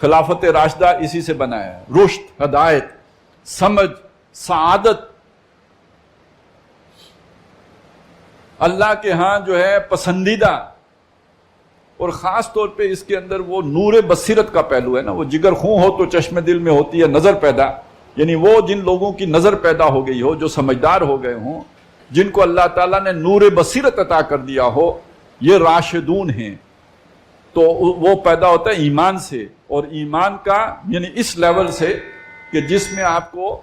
خلافت راشدہ اسی سے بنا ہے, رشد, ہدایت, سمجھ, سعادت. اللہ کے ہاں جو ہے پسندیدہ, اور خاص طور پہ اس کے اندر وہ نور بصیرت کا پہلو ہے نا. وہ جگر خوں ہو تو چشم دل میں ہوتی ہے نظر پیدا, یعنی وہ جن لوگوں کی نظر پیدا ہو گئی ہو, جو سمجھدار ہو گئے ہوں, جن کو اللہ تعالیٰ نے نور بصیرت عطا کر دیا ہو، یہ راشدون ہیں. تو وہ پیدا ہوتا ہے ایمان سے، اور ایمان کا یعنی اس لیول سے کہ جس میں آپ کو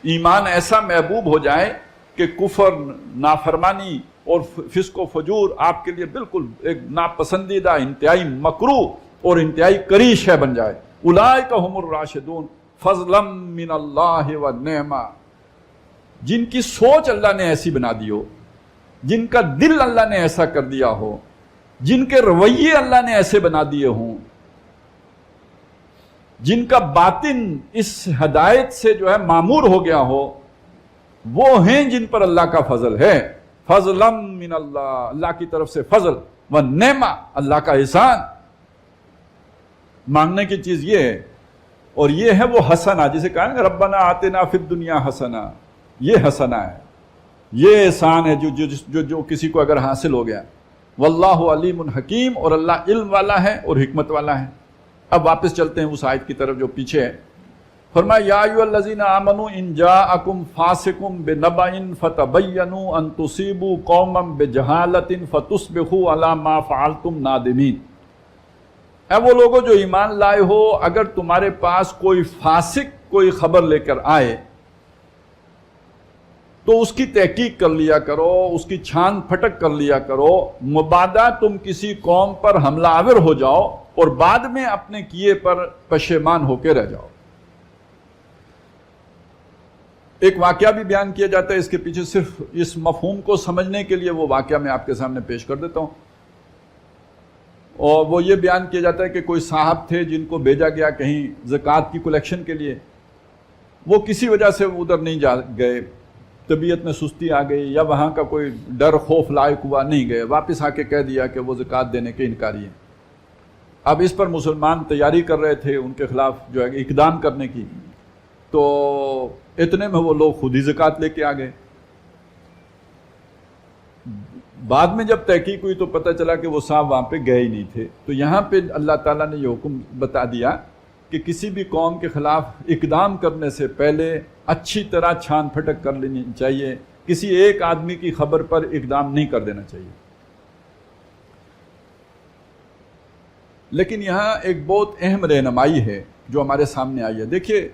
ایمان ایسا محبوب ہو جائے کہ کفر، نافرمانی اور فسق و فجور آپ کے لیے بالکل ایک ناپسندیدہ، انتہائی مکروہ اور انتہائی کری شے بن جائے. اولئک هم الراشدون فضلا من اللہ و نعمہ. جن کی سوچ اللہ نے ایسی بنا دی ہو، جن کا دل اللہ نے ایسا کر دیا ہو، جن کے رویے اللہ نے ایسے بنا دیے ہوں، جن کا باطن اس ہدایت سے جو ہے معمور ہو گیا ہو، وہ ہیں جن پر اللہ کا فضل ہے. فضلا من اللہ، اللہ کی طرف سے فضل، و نعمہ، اللہ کا احسان. مانگنے کی چیز یہ ہے، اور یہ ہے وہ حسنہ جسے کہا نا ربنا آتنا فی الدنیا حسنہ. یہ حسنہ ہے، یہ احسان ہے جو کسی کو اگر حاصل ہو گیا. واللہ علیم حکیم، اور اللہ علم والا ہے اور حکمت والا ہے. اب واپس چلتے ہیں اس آیت کی طرف جو پیچھے ہے. فرمایا یا ایھا الذین آمنوا ان جاءکم فاسق بنبأ فتبینوا ان تصیبوا قوما بجہالۃ فتصبحوا علی ما فعلتم نادمین. اے وہ لوگوں جو ایمان لائے ہو، اگر تمہارے پاس کوئی فاسق کوئی خبر لے کر آئے تو اس کی تحقیق کر لیا کرو، اس کی چھان پھٹک کر لیا کرو، مبادا تم کسی قوم پر حملہ آور ہو جاؤ اور بعد میں اپنے کیے پر پشیمان ہو کے رہ جاؤ. ایک واقعہ بھی بیان کیا جاتا ہے اس کے پیچھے، صرف اس مفہوم کو سمجھنے کے لیے وہ واقعہ میں آپ کے سامنے پیش کر دیتا ہوں. اور وہ یہ بیان کیا جاتا ہے کہ کوئی صاحب تھے جن کو بھیجا گیا کہیں زکوٰۃ کی کلیکشن کے لیے. وہ کسی وجہ سے ادھر نہیں جا گئے، طبیعت میں سستی آ گئی یا وہاں کا کوئی ڈر خوف لائق ہوا، نہیں گئے. واپس آ کے کہہ دیا کہ وہ زکوٰۃ دینے کے انکاری ہیں. اب اس پر مسلمان تیاری کر رہے تھے ان کے خلاف جو ہے اقدام کرنے کی، تو اتنے میں وہ لوگ خود ہی زکوٰۃ لے کے آ گئے. بعد میں جب تحقیق ہوئی تو پتہ چلا کہ وہ صاحب وہاں پہ گئے ہی نہیں تھے. تو یہاں پہ اللہ تعالیٰ نے یہ حکم بتا دیا کہ کسی بھی قوم کے خلاف اقدام کرنے سے پہلے اچھی طرح چھان پھٹک کر لینی چاہیے. کسی ایک آدمی کی خبر پر اقدام نہیں کر دینا چاہیے. لیکن یہاں ایک بہت اہم رہنمائی ہے جو ہمارے سامنے آئی ہے. دیکھیے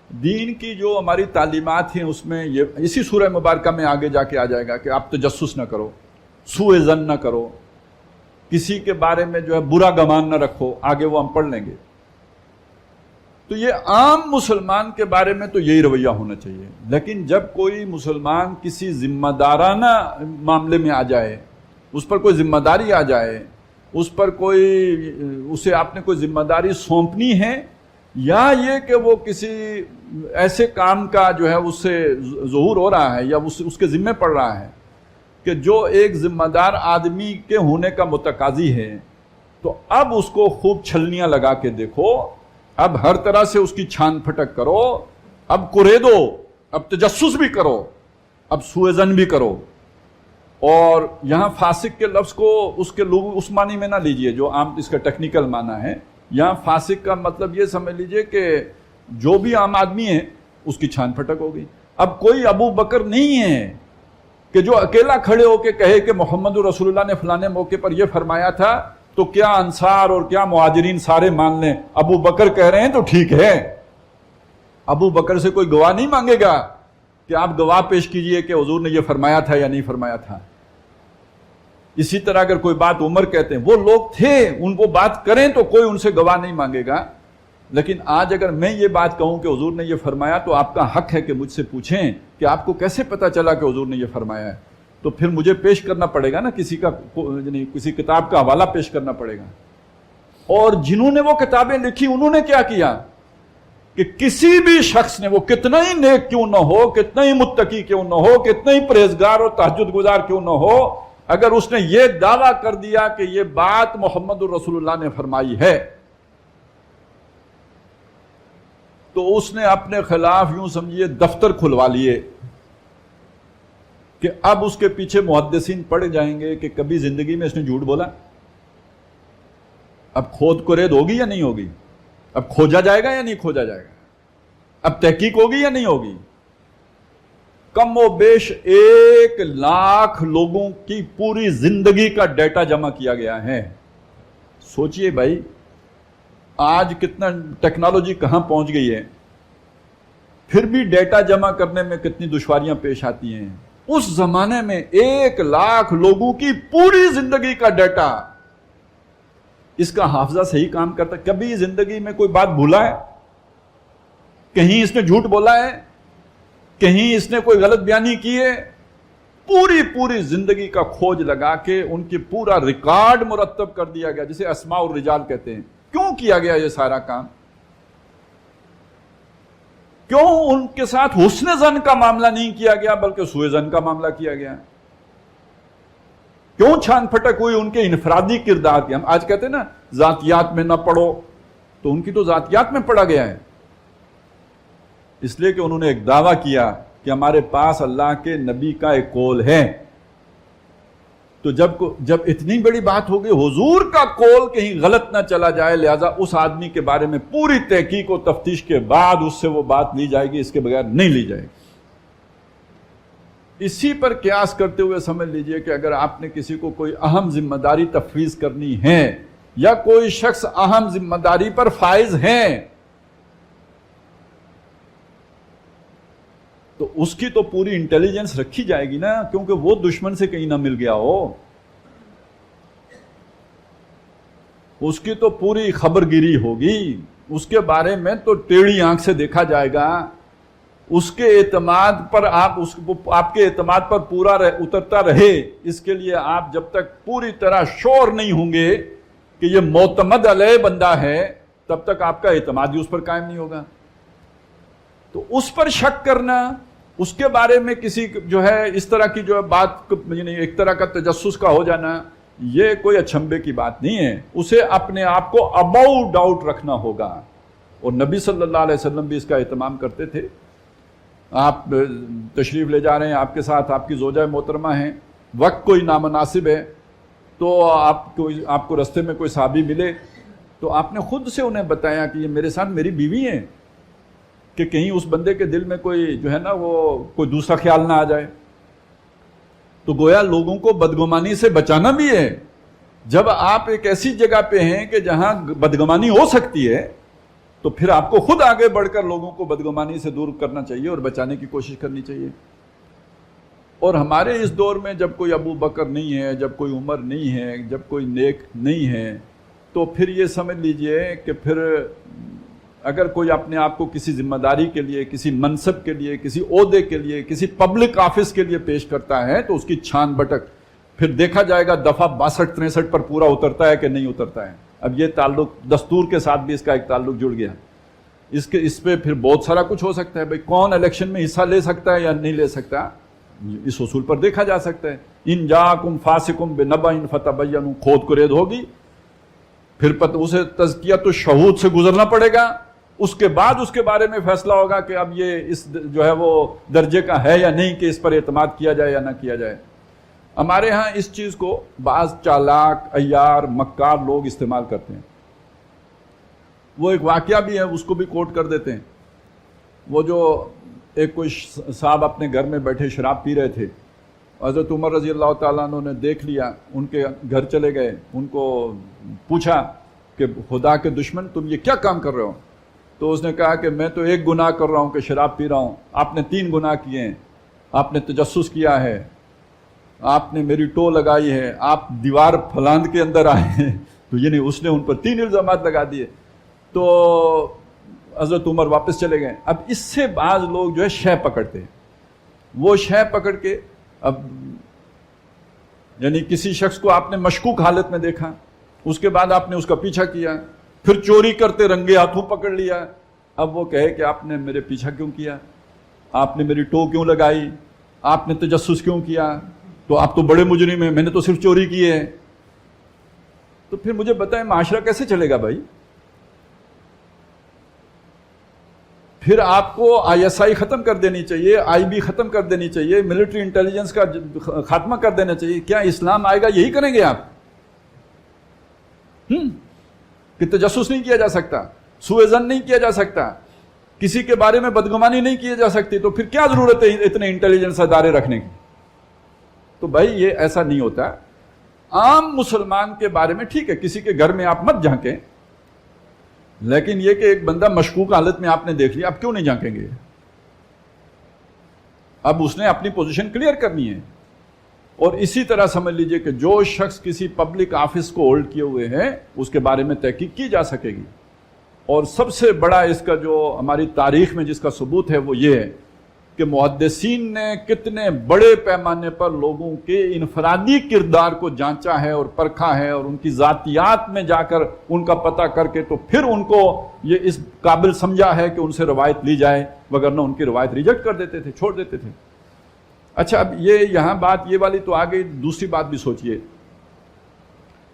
دین کی جو ہماری تعلیمات ہیں اس میں یہ اسی سورہ مبارکہ میں آگے جا کے آ جائے گا کہ آپ تجسس نہ کرو، سوء ظن نہ کرو، کسی کے بارے میں جو ہے برا گمان نہ رکھو. آگے وہ ہم پڑھ لیں گے. تو یہ عام مسلمان کے بارے میں تو یہی رویہ ہونا چاہیے. لیکن جب کوئی مسلمان کسی ذمہ دارانہ معاملے میں آ جائے، اس پر کوئی ذمہ داری آ جائے، اس پر اسے آپ نے کوئی ذمہ داری سونپنی ہے، یا یہ کہ وہ کسی ایسے کام کا جو ہے اس سے ظہور ہو رہا ہے یا اس کے ذمہ پڑ رہا ہے کہ جو ایک ذمہ دار آدمی کے ہونے کا متقاضی ہے، تو اب اس کو خوب چھلنیاں لگا کے دیکھو. اب ہر طرح سے اس کی چھان پھٹک کرو، اب قریدو، اب تجسس بھی کرو، اب سوء ظن بھی کرو. اور یہاں فاسق کے لفظ کو اس کے لوگ اس معنی میں نہ لیجئے جو عام اس کا ٹیکنیکل معنی ہے. یہاں فاسق کا مطلب یہ سمجھ لیجئے کہ جو بھی عام آدمی ہے اس کی چھان پھٹک ہوگی. اب کوئی ابو بکر نہیں ہے کہ جو اکیلا کھڑے ہو کے کہے کہ محمد رسول اللہ نے فلانے موقع پر یہ فرمایا تھا تو کیا انصار اور کیا مہاجرین سارے مان لیں. ابو بکر کہہ رہے ہیں تو ٹھیک ہے. ابو بکر سے کوئی گواہ نہیں مانگے گا کہ آپ گواہ پیش کیجئے کہ حضور نے یہ فرمایا تھا یا نہیں فرمایا تھا. اسی طرح اگر کوئی بات عمر کہتے ہیں، وہ لوگ تھے، ان کو بات کریں تو کوئی ان سے گواہ نہیں مانگے گا. لیکن آج اگر میں یہ بات کہوں کہ حضور نے یہ فرمایا تو آپ کا حق ہے کہ مجھ سے پوچھیں کہ آپ کو کیسے پتا چلا کہ حضور نے یہ فرمایا ہے. تو پھر مجھے پیش کرنا پڑے گا نا، کسی کتاب کا حوالہ پیش کرنا پڑے گا. اور جنہوں نے وہ کتابیں لکھی انہوں نے کیا کیا کہ کسی بھی شخص نے، وہ کتنا ہی نیک کیوں نہ ہو، کتنا ہی متقی کیوں نہ ہو، کتنا ہی پرہیزگار اور تہجد گزار کیوں نہ ہو، اگر اس نے یہ دعویٰ کر دیا کہ یہ بات محمد الرسول اللہ نے فرمائی ہے تو اس نے اپنے خلاف یوں سمجھیے دفتر کھلوا لیے کہ اب اس کے پیچھے محدثین پڑ جائیں گے کہ کبھی زندگی میں اس نے جھوٹ بولا. اب کھود کرید ہوگی یا نہیں ہوگی، اب کھوجا جائے گا یا نہیں کھوجا جائے گا، اب تحقیق ہوگی یا نہیں ہوگی. کم و بیش 1,00,000 لوگوں کی پوری زندگی کا ڈیٹا جمع کیا گیا ہے. سوچئے بھائی آج کتنا ٹیکنالوجی کہاں پہنچ گئی ہے, پھر بھی ڈیٹا جمع کرنے میں کتنی دشواریاں پیش آتی ہیں. اس زمانے میں 1,00,000 لوگوں کی پوری زندگی کا ڈیٹا, اس کا حافظہ صحیح کام کرتا. کبھی زندگی میں کوئی بات بھولا ہے؟ کہیں اس نے جھوٹ بولا ہے؟ کہیں اس نے کوئی غلط بیانی کی ہے؟ پوری زندگی کا کھوج لگا کے ان کی پورا ریکارڈ مرتب کر دیا گیا, جسے اسماء الرجال کہتے ہیں. کیوں کیا گیا یہ سارا کام؟ کیوں ان کے ساتھ حسن ظن کا معاملہ نہیں کیا گیا بلکہ سوء ظن کا معاملہ کیا گیا؟ کیوں چھان پھٹک ہوئی ان کے انفرادی کردار کی؟ ہم آج کہتے ہیں نا ذاتیات میں نہ پڑھو, تو ان کی تو ذاتیات میں پڑھا گیا ہے. اس لیے کہ انہوں نے ایک دعویٰ کیا کہ ہمارے پاس اللہ کے نبی کا ایک قول ہے. تو جب اتنی بڑی بات ہو گئی, حضور کا قول کہیں غلط نہ چلا جائے, لہذا اس آدمی کے بارے میں پوری تحقیق و تفتیش کے بعد اس سے وہ بات لی جائے گی, اس کے بغیر نہیں لی جائے گی. اسی پر قیاس کرتے ہوئے سمجھ لیجئے کہ اگر آپ نے کسی کو کوئی اہم ذمہ داری تفویض کرنی ہے, یا کوئی شخص اہم ذمہ داری پر فائز ہیں, تو اس کی تو پوری انٹیلیجنس رکھی جائے گی نا, کیونکہ وہ دشمن سے کہیں نہ مل گیا ہو. اس کی تو پوری خبر گیری ہوگی, اس کے بارے میں تو ٹیڑھی آنکھ سے دیکھا جائے گا. اس کے اعتماد پر آپ کے اعتماد پر پورا اترتا رہے, اس کے لیے آپ جب تک پوری طرح شور نہیں ہوں گے کہ یہ معتمد علیہ بندہ ہے, تب تک آپ کا اعتماد ہی اس پر قائم نہیں ہوگا. تو اس پر شک کرنا, اس کے بارے میں کسی جو ہے اس طرح کی جو ہے بات, یعنی ایک طرح کا تجسس کا ہو جانا, یہ کوئی اچھمبے کی بات نہیں ہے. اسے اپنے آپ کو اباؤٹ ڈاؤٹ رکھنا ہوگا. اور نبی صلی اللہ علیہ وسلم بھی اس کا اہتمام کرتے تھے. آپ تشریف لے جا رہے ہیں, آپ کے ساتھ آپ کی زوجہ محترمہ ہیں, وقت کوئی نامناسب ہے, تو آپ کو رستے میں کوئی صحابی ملے, تو آپ نے خود سے انہیں بتایا کہ یہ میرے ساتھ میری بیوی ہیں, کہ کہیں اس بندے کے دل میں کوئی جو ہے نا وہ کوئی دوسرا خیال نہ آ جائے. تو گویا لوگوں کو بدگمانی سے بچانا بھی ہے. جب آپ ایک ایسی جگہ پہ ہیں کہ جہاں بدگمانی ہو سکتی ہے, تو پھر آپ کو خود آگے بڑھ کر لوگوں کو بدگمانی سے دور کرنا چاہیے اور بچانے کی کوشش کرنی چاہیے. اور ہمارے اس دور میں جب کوئی ابو بکر نہیں ہے, جب کوئی عمر نہیں ہے, جب کوئی نیک نہیں ہے, تو پھر یہ سمجھ لیجئے کہ پھر اگر کوئی اپنے آپ کو کسی ذمہ داری کے لیے, کسی منصب کے لیے, کسی عہدے کے لیے, کسی پبلک آفس کے لیے پیش کرتا ہے, تو اس کی چھان بٹک پھر دیکھا جائے گا دفعہ 62-63 پر پورا اترتا ہے کہ نہیں اترتا ہے. اب یہ تعلق دستور کے ساتھ بھی اس کا ایک تعلق جڑ گیا. اس پہ پھر بہت سارا کچھ ہو سکتا ہے. بھئی کون الیکشن میں حصہ لے سکتا ہے یا نہیں لے سکتا, اس اصول پر دیکھا جا سکتا ہے. ان جاکم فاسقم بنبأ فتبینوا, کھود کرید ہوگی, پھر اسے تزکیۃ الشہود سے گزرنا پڑے گا, اس کے بعد اس کے بارے میں فیصلہ ہوگا کہ اب یہ اس جو ہے وہ درجے کا ہے یا نہیں کہ اس پر اعتماد کیا جائے یا نہ کیا جائے. ہمارے ہاں اس چیز کو بعض چالاک, عیار, مکار لوگ استعمال کرتے ہیں. وہ ایک واقعہ بھی ہے, اس کو بھی کوٹ کر دیتے ہیں. وہ جو ایک کوئی صاحب اپنے گھر میں بیٹھے شراب پی رہے تھے, حضرت عمر رضی اللہ تعالیٰ عنہ نے دیکھ لیا, ان کے گھر چلے گئے, ان کو پوچھا کہ خدا کے دشمن تم یہ کیا کام کر رہے ہو؟ تو اس نے کہا کہ میں تو ایک گناہ کر رہا ہوں کہ شراب پی رہا ہوں, آپ نے 3 گناہ کیے ہیں. آپ نے تجسس کیا ہے, آپ نے میری ٹو لگائی ہے, آپ دیوار پھلاند کے اندر آئے ہیں. تو یعنی اس نے ان پر 3 الزامات لگا دیے. تو حضرت عمر واپس چلے گئے. اب اس سے بعض لوگ جو ہے شے پکڑتے ہیں, وہ شے پکڑ کے اب یعنی کسی شخص کو آپ نے مشکوک حالت میں دیکھا, اس کے بعد آپ نے اس کا پیچھا کیا, پھر چوری کرتے رنگے ہاتھوں پکڑ لیا. اب وہ کہے کہ آپ نے میرے پیچھا کیوں کیا, آپ نے میری ٹو کیوں لگائی, آپ نے تجسس کیوں کیا, تو آپ تو بڑے مجرم ہیں, میں نے تو صرف چوری کی ہے. تو پھر مجھے بتائیں معاشرہ کیسے چلے گا بھائی؟ پھر آپ کو ISI ختم کر دینی چاہیے, IB ختم کر دینی چاہیے, ملٹری انٹیلیجنس کا خاتمہ کر دینا چاہیے. کیا اسلام آئے گا یہی کریں گے آپ؟ کہ تجسس نہیں کیا جا سکتا, سوء ظن نہیں کیا جا سکتا, کسی کے بارے میں بدگمانی نہیں کی جا سکتی، تو پھر کیا ضرورت ہے اتنے انٹیلیجنس ادارے رکھنے کی؟ تو بھائی یہ ایسا نہیں ہوتا. عام مسلمان کے بارے میں ٹھیک ہے کسی کے گھر میں آپ مت جھانکیں، لیکن یہ کہ ایک بندہ مشکوک حالت میں آپ نے دیکھ لیا، آپ کیوں نہیں جھانکیں گے؟ اب اس نے اپنی پوزیشن کلیئر کرنی ہے. اور اسی طرح سمجھ لیجئے کہ جو شخص کسی پبلک آفس کو ہولڈ کیے ہوئے ہیں اس کے بارے میں تحقیق کی جا سکے گی. اور سب سے بڑا اس کا جو ہماری تاریخ میں جس کا ثبوت ہے وہ یہ ہے کہ محدثین نے کتنے بڑے پیمانے پر لوگوں کے انفرادی کردار کو جانچا ہے اور پرکھا ہے، اور ان کی ذاتیات میں جا کر ان کا پتہ کر کے تو پھر ان کو یہ اس قابل سمجھا ہے کہ ان سے روایت لی جائے، وگرنہ ان کی روایت ریجیکٹ کر دیتے تھے، چھوڑ دیتے تھے. اچھا اب یہ یہاں بات یہ والی تو آگئی. دوسری بات بھی سوچئے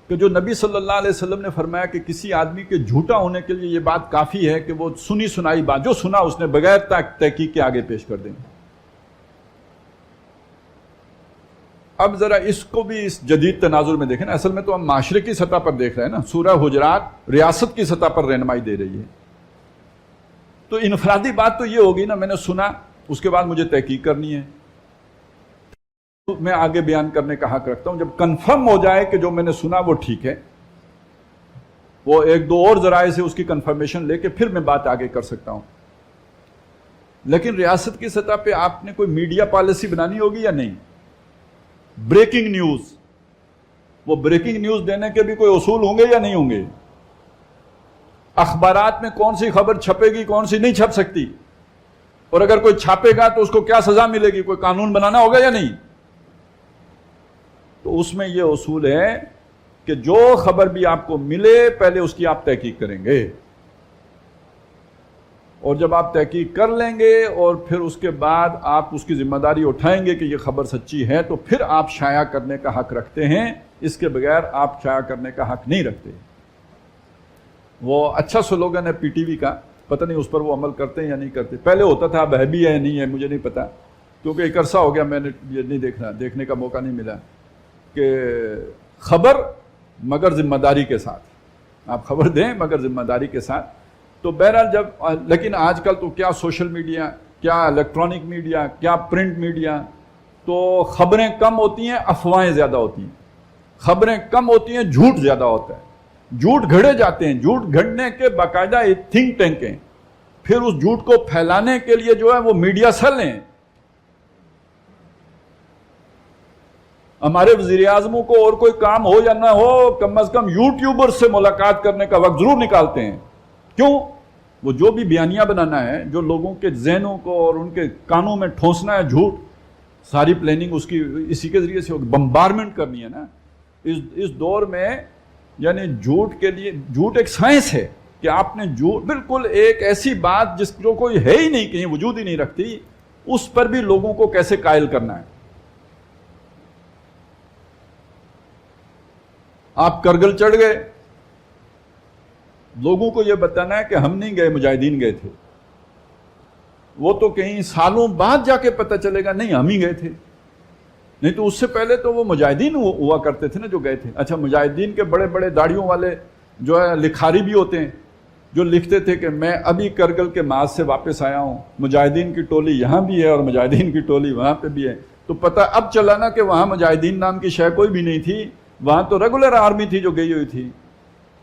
کہ جو نبی صلی اللہ علیہ وسلم نے فرمایا کہ کسی آدمی کے جھوٹا ہونے کے لیے یہ بات کافی ہے کہ وہ سنی سنائی بات جو سنا اس نے بغیر تحقیق کے آگے پیش کر دیں. اب ذرا اس کو بھی اس جدید تناظر میں دیکھیں نا. اصل میں تو ہم معاشرے کی سطح پر دیکھ رہے ہیں نا. سورہ حجرات ریاست کی سطح پر رہنمائی دے رہی ہے. تو انفرادی بات تو یہ ہوگی نا، میں نے سنا اس کے بعد مجھے تحقیق کرنی ہے، میں آگے بیان کرنے کا حق رکھتا ہوں. جب کنفرم ہو جائے کہ جو میں نے سنا وہ ٹھیک ہے، وہ ایک دو اور ذرائع سے اس کی کنفرمیشن لے کے پھر میں بات آگے کر سکتا ہوں. لیکن ریاست کی سطح پہ آپ نے کوئی میڈیا پالیسی بنانی ہوگی یا نہیں؟ بریکنگ نیوز، وہ بریکنگ نیوز دینے کے بھی کوئی اصول ہوں گے یا نہیں ہوں گے؟ اخبارات میں کون سی خبر چھپے گی، کون سی نہیں چھپ سکتی، اور اگر کوئی چھاپے گا تو اس کو کیا سزا ملے گی، کوئی قانون بنانا ہوگا یا نہیں؟ تو اس میں یہ اصول ہے کہ جو خبر بھی آپ کو ملے پہلے اس کی آپ تحقیق کریں گے، اور جب آپ تحقیق کر لیں گے اور پھر اس کے بعد آپ اس کی ذمہ داری اٹھائیں گے کہ یہ خبر سچی ہے، تو پھر آپ شائع کرنے کا حق رکھتے ہیں. اس کے بغیر آپ شائع کرنے کا حق نہیں رکھتے. وہ اچھا سلوگن ہے پی ٹی وی کا، پتہ نہیں اس پر وہ عمل کرتے ہیں یا نہیں کرتے. پہلے ہوتا تھا، اب ہے بھی ہے نہیں ہے مجھے نہیں پتا، کیونکہ ایک عرصہ ہو گیا میں نے یہ نہیں دیکھنے کا موقع نہیں ملا. کہ خبر مگر ذمہ داری کے ساتھ، آپ خبر دیں مگر ذمہ داری کے ساتھ. تو بہرحال لیکن آج کل تو کیا سوشل میڈیا، کیا الیکٹرانک میڈیا، کیا پرنٹ میڈیا، تو خبریں کم ہوتی ہیں، افواہیں زیادہ ہوتی ہیں. خبریں کم ہوتی ہیں، جھوٹ زیادہ ہوتا ہے. جھوٹ گھڑے جاتے ہیں، جھوٹ گھڑنے کے باقاعدہ تھنک ٹینک ہیں. پھر اس جھوٹ کو پھیلانے کے لیے جو ہے وہ میڈیا سیل ہیں. ہمارے وزیر اعظموں کو اور کوئی کام ہو یا نہ ہو، کم از کم یوٹیوبر سے ملاقات کرنے کا وقت ضرور نکالتے ہیں. کیوں؟ وہ جو بھی بیانیہ بنانا ہے، جو لوگوں کے ذہنوں کو اور ان کے کانوں میں ٹھونسنا ہے جھوٹ، ساری پلاننگ اس کی اسی کے ذریعے سے ہوگی. بمبارمنٹ کرنی ہے نا اس دور میں. یعنی جھوٹ کے لیے، جھوٹ ایک سائنس ہے کہ آپ نے جھوٹ بالکل ایک ایسی بات جس جو کوئی ہے ہی نہیں، کہیں وجود ہی نہیں رکھتی، اس پر بھی لوگوں کو کیسے قائل کرنا ہے. آپ کرگل چڑھ گئے، لوگوں کو یہ بتانا ہے کہ ہم نہیں گئے، مجاہدین گئے تھے. وہ تو کہیں سالوں بعد جا کے پتہ چلے گا نہیں ہم ہی گئے تھے. نہیں تو اس سے پہلے تو وہ مجاہدین ہوا کرتے تھے نا جو گئے تھے. اچھا مجاہدین کے بڑے بڑے داڑھیوں والے جو ہے لکھاری بھی ہوتے ہیں، جو لکھتے تھے کہ میں ابھی کرگل کے مارچ سے واپس آیا ہوں، مجاہدین کی ٹولی یہاں بھی ہے اور مجاہدین کی ٹولی وہاں پہ بھی ہے. تو پتہ اب چلا نا کہ وہاں مجاہدین نام کی شے کوئی بھی نہیں تھی، وہاں تو ریگولر آرمی تھی جو گئی ہوئی تھی.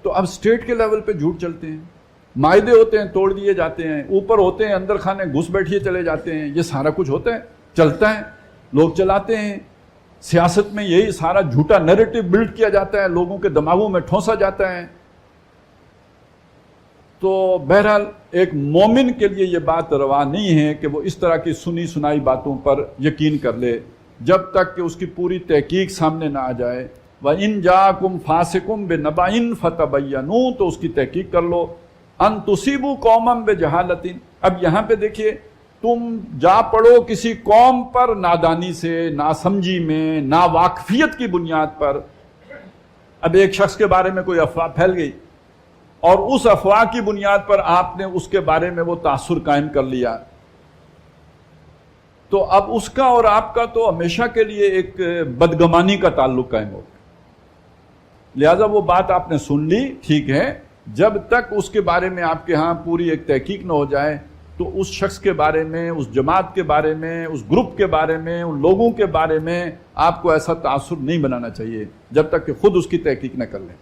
تو اب اسٹیٹ کے لیول پہ جھوٹ چلتے ہیں. معاہدے ہوتے ہیں توڑ دیے جاتے ہیں، اوپر ہوتے ہیں اندر خانے گھس بیٹھیے چلے جاتے ہیں. یہ سارا کچھ ہوتا ہے، چلتا ہے، لوگ چلاتے ہیں. سیاست میں یہی سارا جھوٹا نیریٹو بلڈ کیا جاتا ہے، لوگوں کے دماغوں میں ٹھونسا جاتا ہے. تو بہرحال ایک مومن کے لیے یہ بات روا نہیں ہے کہ وہ اس طرح کی سنی سنائی باتوں پر یقین کر لے جب تک کہ اس کی پوری تحقیق سامنے نہ آ جائے. وَإِن جَاءَكُمْ فَاسِقٌ بِنَبَإٍ فَتَبَيَّنُوا، تو اس کی تحقیق کر لو. أَن تُصِيبُوا قَوْمًا بِجَهَالَةٍ، اب یہاں پہ دیکھیے، تم جا پڑو کسی قوم پر نادانی سے، ناسمجھی میں، ناواقفیت کی بنیاد پر. اب ایک شخص کے بارے میں کوئی افواہ پھیل گئی اور اس افواہ کی بنیاد پر آپ نے اس کے بارے میں وہ تاثر قائم کر لیا، تو اب اس کا اور آپ کا تو ہمیشہ کے لیے ایک بدگمانی کا تعلق قائم ہوگا. لہذا وہ بات آپ نے سن لی، ٹھیک ہے، جب تک اس کے بارے میں آپ کے ہاں پوری ایک تحقیق نہ ہو جائے تو اس شخص کے بارے میں، اس جماعت کے بارے میں، اس گروپ کے بارے میں، ان لوگوں کے بارے میں آپ کو ایسا تاثر نہیں بنانا چاہیے جب تک کہ خود اس کی تحقیق نہ کر لیں۔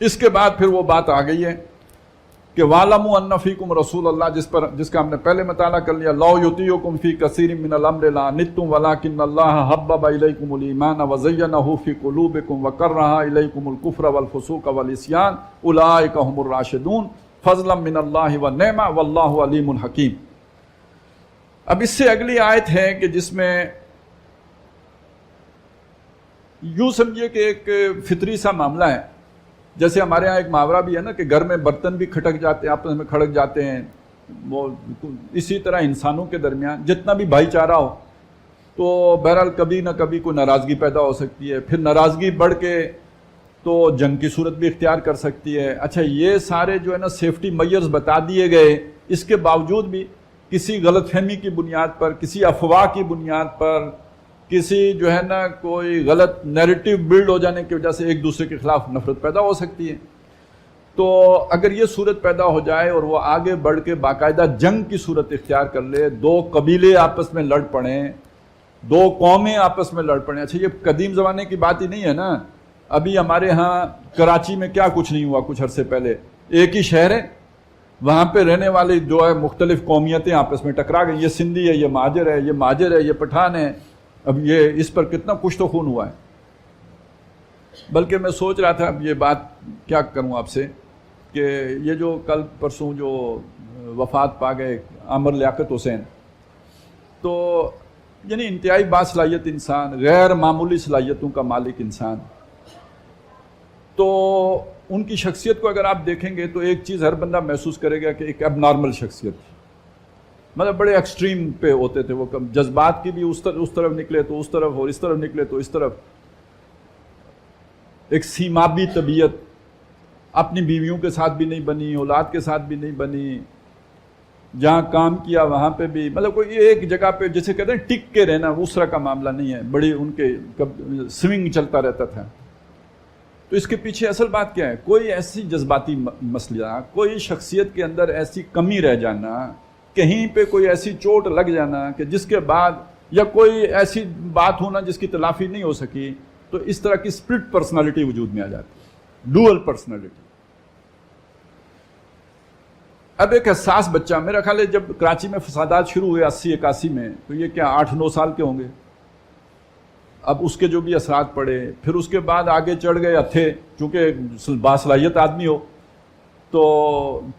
اس کے بعد پھر وہ بات آ گئی ہے کہ وَاعْلَمُوا أَنَّ فِيكُمْ رَسُولَ اللَّهِ جس کا ہم نے پہلے مطالعہ کر لیا، لَوْ يُطِيعُكُمْ فِي كَثِيرٍ مِّنَ الْأَمْرِ لَعَنِتُّمْ وَلَٰكِنَّ اللَّهَ حَبَّبَ إِلَيْكُمُ الْإِيمَانَ وَزَيَّنَهُ فِي قُلُوبِكُمْ وَكَرَّهَ إِلَيْكُمُ الْكُفْرَ وَالْفُسُوقَ وَالْعِصْيَانَ أُولَٰئِكَ هُمُ الرَّاشِدُونَ فَضْلًا مِّنَ اللَّهِ وَالنِّعْمَةً وَاللَّهُ عَلِيمٌ حَكِيمٌ۔ اب اس سے اگلی آیت ہے کہ جس میں یوں سمجھیے کہ ایک فطری سا معاملہ ہے، جیسے ہمارے ہاں ایک محاورہ بھی ہے نا کہ گھر میں برتن بھی کھٹک جاتے ہیں، آپس میں کھڑک جاتے ہیں، وہ اسی طرح انسانوں کے درمیان جتنا بھی بھائی چارہ ہو تو بہرحال کبھی نہ کبھی کوئی ناراضگی پیدا ہو سکتی ہے، پھر ناراضگی بڑھ کے تو جنگ کی صورت بھی اختیار کر سکتی ہے۔ اچھا، یہ سارے جو ہے نا سیفٹی میئرز بتا دیے گئے، اس کے باوجود بھی کسی غلط فہمی کی بنیاد پر، کسی افواہ کی بنیاد پر، کسی جو ہے نا کوئی غلط نیریٹو بلڈ ہو جانے کی وجہ سے ایک دوسرے کے خلاف نفرت پیدا ہو سکتی ہے۔ تو اگر یہ صورت پیدا ہو جائے اور وہ آگے بڑھ کے باقاعدہ جنگ کی صورت اختیار کر لے، دو قبیلے آپس میں لڑ پڑیں، دو قومیں آپس میں لڑ پڑیں، اچھا یہ قدیم زمانے کی بات ہی نہیں ہے نا، ابھی ہمارے ہاں کراچی میں کیا کچھ نہیں ہوا کچھ عرصے پہلے، ایک ہی شہر ہے، وہاں پہ رہنے والے جو ہے مختلف قومیتیں آپس میں ٹکرا گئی، یہ سندھی ہے، یہ مہاجر ہے، یہ مہاجر ہے، یہ پٹھان ہے، اب یہ اس پر کتنا کچھ تو خون ہوا ہے۔ بلکہ میں سوچ رہا تھا اب یہ بات کیا کروں آپ سے کہ یہ جو کل پرسوں جو وفات پا گئے عامر لیاقت حسین، تو یعنی انتہائی باصلاحیت انسان، غیر معمولی صلاحیتوں کا مالک انسان، تو ان کی شخصیت کو اگر آپ دیکھیں گے تو ایک چیز ہر بندہ محسوس کرے گا کہ ایک اب نارمل شخصیت تھی، مطلب بڑے ایکسٹریم پہ ہوتے تھے وہ، جذبات کی بھی اس طرف نکلے تو اس طرف، اور اس طرف نکلے تو اس طرف، ایک سیمابی طبیعت، اپنی بیویوں کے ساتھ بھی نہیں بنی، اولاد کے ساتھ بھی نہیں بنی، جہاں کام کیا وہاں پہ بھی مطلب کوئی ایک جگہ پہ جسے کہتے ہیں ٹک کے رہنا، اس طرح کا معاملہ نہیں ہے، بڑی ان کے سوئنگ چلتا رہتا تھا۔ تو اس کے پیچھے اصل بات کیا ہے؟ کوئی ایسی جذباتی مسئلہ، کوئی شخصیت کے اندر ایسی کمی رہ جانا، کہیں پہ کوئی ایسی چوٹ لگ جانا کہ جس کے بعد، یا کوئی ایسی بات ہونا جس کی تلافی نہیں ہو سکی، تو اس طرح کی سپلٹ پرسنالٹی وجود میں آ جاتی ہے، ڈوئل پرسنالٹی۔ اب ایک حساس بچہ، میرا خیال ہے جب کراچی میں فسادات شروع ہوئے 80-81 میں، تو یہ کیا 8-9 سال کے ہوں گے، اب اس کے جو بھی اثرات پڑے، پھر اس کے بعد آگے چڑھ گئے تھے، چونکہ باصلاحیت آدمی ہو تو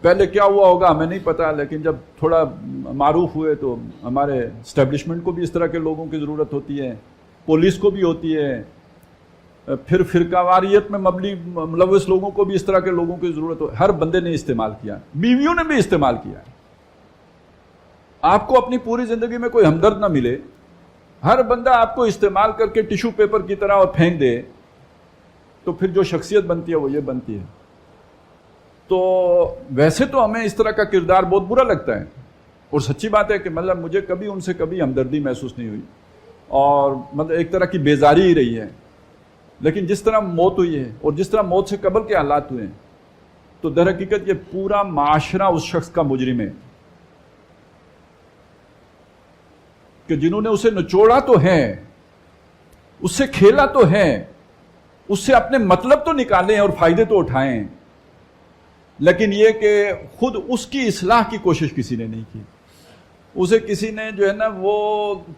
پہلے کیا ہوا ہوگا ہمیں نہیں پتا، لیکن جب تھوڑا معروف ہوئے تو ہمارے اسٹیبلشمنٹ کو بھی اس طرح کے لوگوں کی ضرورت ہوتی ہے، پولیس کو بھی ہوتی ہے، پھر فرقہ واریت میں ملوث لوگوں کو بھی اس طرح کے لوگوں کی ضرورت ہو۔ ہر بندے نے استعمال کیا، بیویوں نے بھی استعمال کیا۔ آپ کو اپنی پوری زندگی میں کوئی ہمدرد نہ ملے، ہر بندہ آپ کو استعمال کر کے ٹیشو پیپر کی طرح اور پھینک دے، تو پھر جو شخصیت بنتی ہے وہ یہ بنتی ہے۔ تو ویسے تو ہمیں اس طرح کا کردار بہت برا لگتا ہے، اور سچی بات ہے کہ مطلب مجھے کبھی ان سے کبھی ہمدردی محسوس نہیں ہوئی، اور مطلب ایک طرح کی بیزاری ہی رہی ہے۔ لیکن جس طرح موت ہوئی ہے اور جس طرح موت سے قبل کے حالات ہوئے ہیں، تو در حقیقت یہ پورا معاشرہ اس شخص کا مجرم ہے کہ جنہوں نے اسے نچوڑا تو ہے، اس سے کھیلا تو ہے، اس سے اپنے مطلب تو نکالیں اور فائدے تو اٹھائیں، لیکن یہ کہ خود اس کی اصلاح کی کوشش کسی نے نہیں کی۔ اسے کسی نے جو ہے نا وہ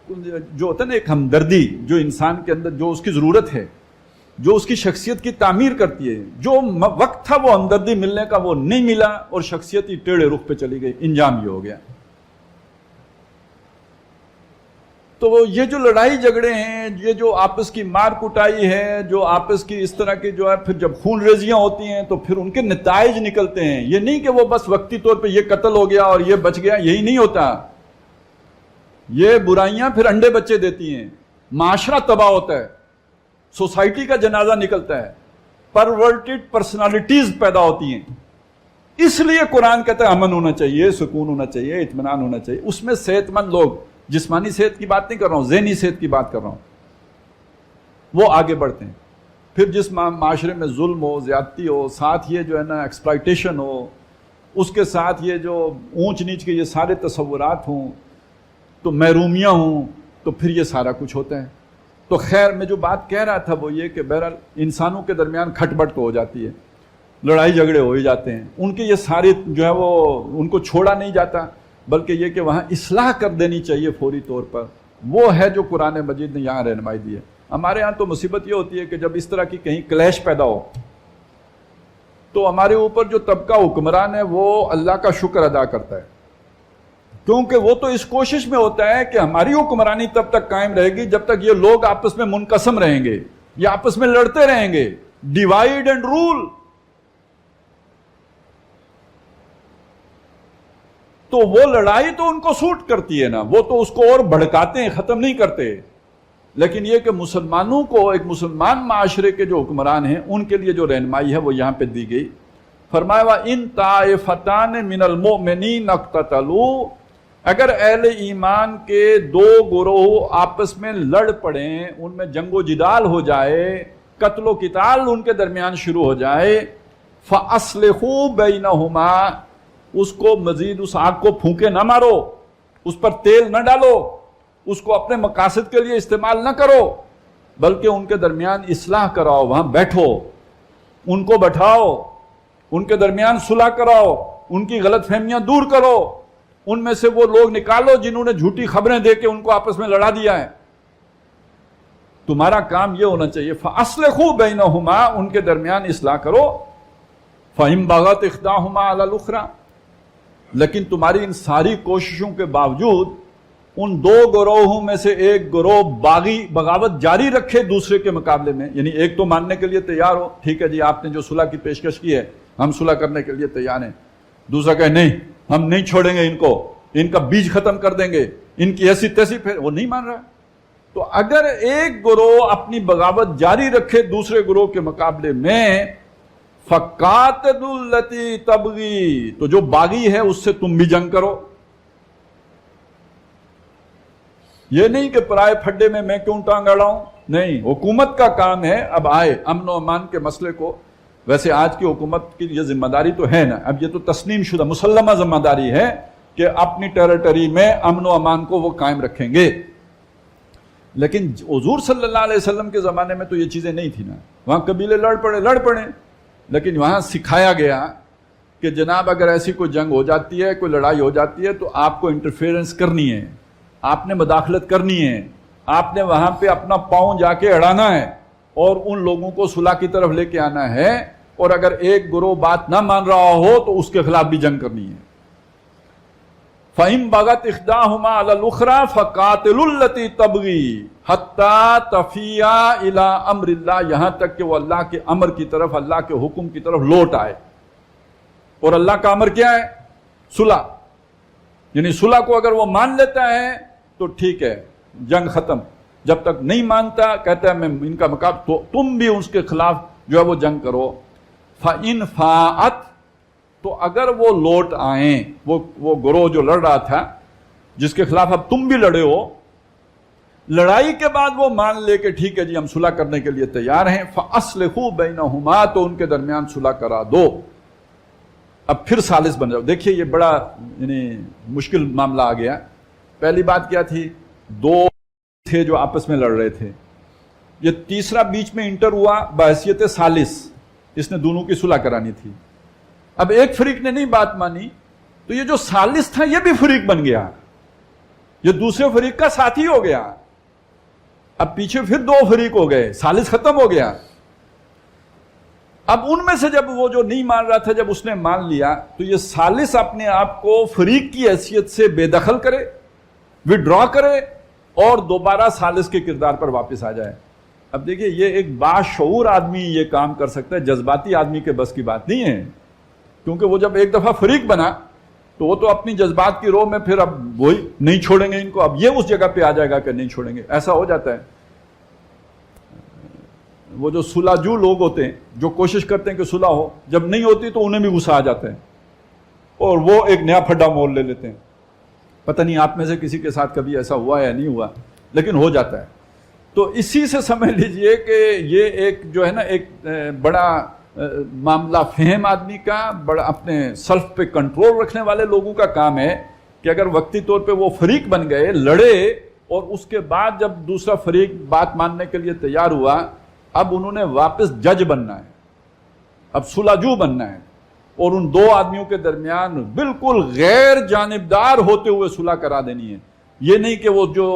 جو ہوتا ہے نا ایک ہمدردی جو انسان کے اندر جو اس کی ضرورت ہے، جو اس کی شخصیت کی تعمیر کرتی ہے، جو وقت تھا وہ ہمدردی ملنے کا وہ نہیں ملا، اور شخصیت ہی ٹیڑھے رخ پہ چلی گئی، انجام یہ ہو گیا۔ تو یہ جو لڑائی جھگڑے ہیں، یہ جو آپس کی مار کٹائی ہے، جو آپس کی اس طرح کی جو ہے پھر جب خون ریزیاں ہوتی ہیں تو پھر ان کے نتائج نکلتے ہیں۔ یہ نہیں کہ وہ بس وقتی طور پہ یہ قتل ہو گیا اور یہ بچ گیا، یہی نہیں ہوتا۔ یہ برائیاں پھر انڈے بچے دیتی ہیں، معاشرہ تباہ ہوتا ہے، سوسائٹی کا جنازہ نکلتا ہے، پرورٹڈ پرسنالٹیز پیدا ہوتی ہیں۔ اس لیے قرآن کہتا ہے امن ہونا چاہیے، سکون ہونا چاہیے، اطمینان ہونا چاہیے۔ اس میں صحت مند لوگ، جسمانی صحت کی بات نہیں کر رہا ہوں، ذہنی صحت کی بات کر رہا ہوں، وہ آگے بڑھتے ہیں. پھر جس معاشرے میں ظلم ہو، زیادتی ہو، ساتھ یہ جو ہے نا ایکسپلائٹیشن ہو، اس کے ساتھ یہ جو اونچ نیچ کے یہ سارے تصورات ہوں، تو محرومیاں ہوں، تو پھر یہ سارا کچھ ہوتا ہے. تو خیر میں جو بات کہہ رہا تھا وہ یہ کہ بہرحال انسانوں کے درمیان کھٹ بٹ تو ہو جاتی ہے، لڑائی جھگڑے ہو ہی جاتے ہیں. ان کے یہ سارے جو ہے وہ ان کو چھوڑا نہیں جاتا، بلکہ یہ کہ وہاں اصلاح کر دینی چاہیے فوری طور پر. وہ ہے جو قرآن مجید نے یہاں رہنمائی دی ہے. ہمارے ہاں تو مصیبت یہ ہوتی ہے کہ جب اس طرح کی کہیں کلیش پیدا ہو تو ہمارے اوپر جو طبقہ حکمران ہے وہ اللہ کا شکر ادا کرتا ہے، کیونکہ وہ تو اس کوشش میں ہوتا ہے کہ ہماری حکمرانی تب تک قائم رہے گی جب تک یہ لوگ آپس میں منقسم رہیں گے، یہ آپس میں لڑتے رہیں گے. Divide and rule. تو وہ لڑائی تو ان کو سوٹ کرتی ہے نا، وہ تو اس کو اور بھڑکاتے ہیں، ختم نہیں کرتے. لیکن یہ کہ مسلمانوں کو، ایک مسلمان معاشرے کے جو حکمران ہیں ان کے لیے جو رہنمائی ہے وہ یہاں پہ دی گئی. فرمایا وَإِن طَائِفَتَانِ مِنَ الْمُؤْمِنِينَ اقْتَتَلُوا، اگر اہل ایمان کے دو گروہ آپس میں لڑ پڑیں، ان میں جنگ و جدال ہو جائے، قتل و قتال ان کے درمیان شروع ہو جائے، فَأَصْلِحُوا بَيْنَهُمَا، اس کو مزید اس آگ کو پھونکے نہ مارو، اس پر تیل نہ ڈالو، اس کو اپنے مقاصد کے لیے استعمال نہ کرو، بلکہ ان کے درمیان اصلاح کراؤ. وہاں بیٹھو، ان کو بٹھاؤ، ان کے درمیان صلح کراؤ، ان کی غلط فہمیاں دور کرو، ان میں سے وہ لوگ نکالو جنہوں نے جھوٹی خبریں دے کے ان کو آپس میں لڑا دیا ہے. تمہارا کام یہ ہونا چاہیے فَأَصْلِحُوا بَيْنَهُمَا، ان کے درمیان اصلاح کرو. فَإِن بَغَتْ إِحْدَاهُمَا عَلَى الْأُخْرَى، لیکن تمہاری ان ساری کوششوں کے باوجود ان دو گروہوں میں سے ایک گروہ بغاوت جاری رکھے دوسرے کے مقابلے میں، یعنی ایک تو ماننے کے لیے تیار ہو، ٹھیک ہے جی آپ نے جو صلح کی پیشکش کی ہے ہم صلح کرنے کے لیے تیار ہیں، دوسرا کہے نہیں ہم نہیں چھوڑیں گے ان کو، ان کا بیج ختم کر دیں گے، ان کی ایسی تیسی، پھر وہ نہیں مان رہا. تو اگر ایک گروہ اپنی بغاوت جاری رکھے دوسرے گروہ کے مقابلے میں، فَقَاتِلُوا الَّتِي تَبْغِي، تو جو باغی ہے اس سے تم بھی جنگ کرو. یہ نہیں کہ پرائے پھڈے میں کیوں ٹانگ اڑاؤں، نہیں، حکومت کا کام ہے. اب آئے امن و امان کے مسئلے کو، ویسے آج کی حکومت کی یہ ذمہ داری تو ہے نا، اب یہ تو تسلیم شدہ مسلمہ ذمہ داری ہے کہ اپنی ٹیریٹری میں امن و امان کو وہ قائم رکھیں گے. لیکن حضور صلی اللہ علیہ وسلم کے زمانے میں تو یہ چیزیں نہیں تھی نا، وہاں قبیلے لڑ پڑے، لیکن وہاں سکھایا گیا کہ جناب اگر ایسی کوئی جنگ ہو جاتی ہے، کوئی لڑائی ہو جاتی ہے تو آپ کو انٹرفیئرنس کرنی ہے، آپ نے مداخلت کرنی ہے، آپ نے وہاں پہ اپنا پاؤں جا کے اڑانا ہے اور ان لوگوں کو صلح کی طرف لے کے آنا ہے. اور اگر ایک گروہ بات نہ مان رہا ہو تو اس کے خلاف بھی جنگ کرنی ہے. فَإِن بَغَتْ إِحْدَاهُمَا عَلَى الْأُخْرَى فَقَاتِلُوا الَّتِي تَبْغِي حَتَّى تَفِيَّ إِلَىٰ أَمْرِ اللَّهِ، یہاں تک کہ وہ اللہ کے امر کی طرف، اللہ کے حکم کی طرف لوٹ آئے. اور اللہ کا امر کیا ہے؟ صلح. یعنی صلح کو اگر وہ مان لیتا ہے تو ٹھیک ہے، جنگ ختم. جب تک نہیں مانتا کہتا ہے میں ان کا مقابلہ، تو تم بھی اس کے خلاف جو ہے وہ جنگ کرو. فَإِن فَاءَتْ، تو اگر وہ لوٹ آئیں، وہ گروہ جو لڑ رہا تھا جس کے خلاف اب تم بھی لڑے ہو، لڑائی کے بعد وہ مان لے کہ ٹھیک ہے جی ہم صلح کرنے کے لیے تیار ہیں، فَأَصْلِحُوا بَيْنَهُمَا، تو ان کے درمیان صلح کرا دو. اب پھر ثالث بن جاؤ. دیکھیے یہ بڑا یعنی مشکل معاملہ آ گیا. پہلی بات کیا تھی؟ دو تھے جو آپس میں لڑ رہے تھے، یہ تیسرا بیچ میں انٹر ہوا بحیثیت ثالث، اس نے دونوں کی صلح کرانی تھی. اب ایک فریق نے نہیں بات مانی تو یہ جو ثالث تھا یہ بھی فریق بن گیا، یہ دوسرے فریق کا ساتھی ہو گیا. اب پیچھے پھر دو فریق ہو گئے، ثالث ختم ہو گیا. اب ان میں سے جب وہ جو نہیں مان رہا تھا جب اس نے مان لیا تو یہ ثالث اپنے آپ کو فریق کی حیثیت سے بے دخل کرے، وڈرا کرے اور دوبارہ ثالث کے کردار پر واپس آ جائے. اب دیکھیے یہ ایک باشعور آدمی یہ کام کر سکتا ہے، جذباتی آدمی کے بس کی بات نہیں ہے، کیونکہ وہ جب ایک دفعہ فریق بنا تو وہ تو اپنی جذبات کی رو میں پھر اب وہی نہیں چھوڑیں گے ان کو، اب یہ اس جگہ پہ آ جائے گا کہ نہیں چھوڑیں گے. ایسا ہو جاتا ہے. وہ جو صلح جو لوگ ہوتے ہیں جو کوشش کرتے ہیں کہ صلح ہو، جب نہیں ہوتی تو انہیں بھی غصہ آ جاتا ہے اور وہ ایک نیا پھڈا مول لے لیتے ہیں. پتہ نہیں آپ میں سے کسی کے ساتھ کبھی ایسا ہوا یا نہیں ہوا، لیکن ہو جاتا ہے. تو اسی سے سمجھ لیجئے کہ یہ ایک جو ہے نا ایک بڑا معاملہ فہم آدمی کا، بڑا اپنے سیلف پہ کنٹرول رکھنے والے لوگوں کا کام ہے کہ اگر وقتی طور پہ وہ فریق بن گئے، لڑے، اور اس کے بعد جب دوسرا فریق بات ماننے کے لیے تیار ہوا، اب انہوں نے واپس جج بننا ہے، اب صلحجو بننا ہے، اور ان دو آدمیوں کے درمیان بالکل غیر جانبدار ہوتے ہوئے صلح کرا دینی ہے۔ یہ نہیں کہ وہ جو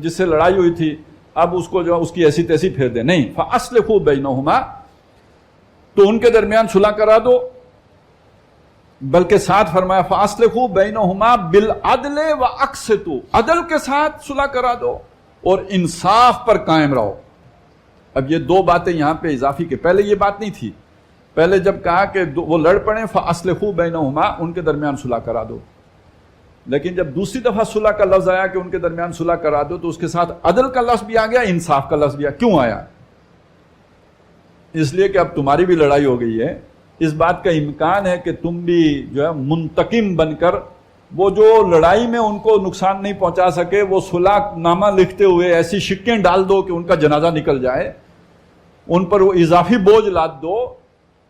جس سے لڑائی ہوئی تھی اب اس کو جو اس کی ایسی تیسی پھیر دے، نہیں، فَأَصْلِحُوا بَيْنَهُمَا، تو ان کے درمیان صلح کرا دو، بلکہ ساتھ فرمایا فَأَصْلِحُوا بَيْنَهُمَا بِالْعَدْلِ وَأَقْسِطُوا، عدل کے ساتھ صلح کرا دو اور انصاف پر قائم رہو۔ اب یہ دو باتیں یہاں پہ اضافی کے، پہلے یہ بات نہیں تھی، پہلے جب کہا کہ وہ لڑ پڑیں فَأَصْلِحُوا بَيْنَهُمَا، ان کے درمیان صلح کرا دو، لیکن جب دوسری دفعہ صلح کا لفظ آیا کہ ان کے درمیان صلح کرا دو تو اس کے ساتھ عدل کا لفظ بھی آ گیا، انصاف کا لفظ بھی آیا۔ کیوں آیا؟ اس لیے کہ اب تمہاری بھی لڑائی ہو گئی ہے، اس بات کا امکان ہے کہ تم بھی جو ہے منتقم بن کر وہ جو لڑائی میں ان کو نقصان نہیں پہنچا سکے وہ صلح نامہ لکھتے ہوئے ایسی شکیں ڈال دو کہ ان کا جنازہ نکل جائے، ان پر وہ اضافی بوجھ لاد دو۔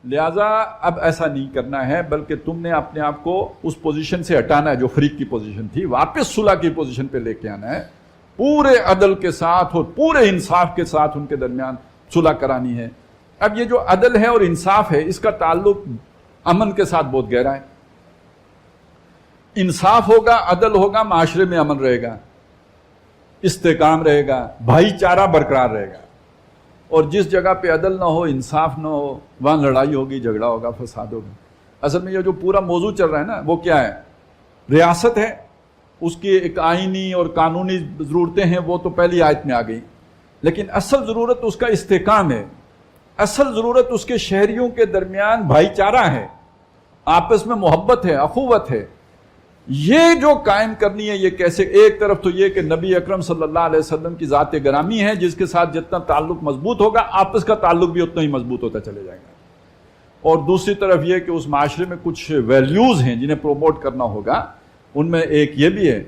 لہٰذا اب ایسا نہیں کرنا ہے، بلکہ تم نے اپنے آپ کو اس پوزیشن سے ہٹانا ہے جو فریق کی پوزیشن تھی، واپس صلح کی پوزیشن پہ لے کے آنا ہے، پورے عدل کے ساتھ اور پورے انصاف کے ساتھ ان کے درمیان صلح کرانی ہے۔ اب یہ جو عدل ہے اور انصاف ہے اس کا تعلق امن کے ساتھ بہت گہرا ہے۔ انصاف ہوگا، عدل ہوگا، معاشرے میں امن رہے گا، استحکام رہے گا، بھائی چارہ برقرار رہے گا۔ اور جس جگہ پہ عدل نہ ہو، انصاف نہ ہو، وہاں لڑائی ہوگی، جھگڑا ہوگا، فساد ہوگا۔ اصل میں یہ جو پورا موضوع چل رہا ہے نا وہ کیا ہے؟ ریاست ہے، اس کی ایک آئینی اور قانونی ضرورتیں ہیں، وہ تو پہلی آیت میں آ گئی، لیکن اصل ضرورت اس کا استحکام ہے، اصل ضرورت اس کے شہریوں کے درمیان بھائی چارہ ہے، آپس میں محبت ہے، اخوت ہے۔ یہ جو قائم کرنی ہے، یہ کیسے؟ ایک طرف تو یہ کہ نبی اکرم صلی اللہ علیہ وسلم کی ذات گرامی ہے جس کے ساتھ جتنا تعلق مضبوط ہوگا آپس کا تعلق بھی اتنا ہی مضبوط ہوتا چلے جائے گا، اور دوسری طرف یہ کہ اس معاشرے میں کچھ ویلیوز ہیں جنہیں پروموٹ کرنا ہوگا۔ ان میں ایک یہ بھی ہے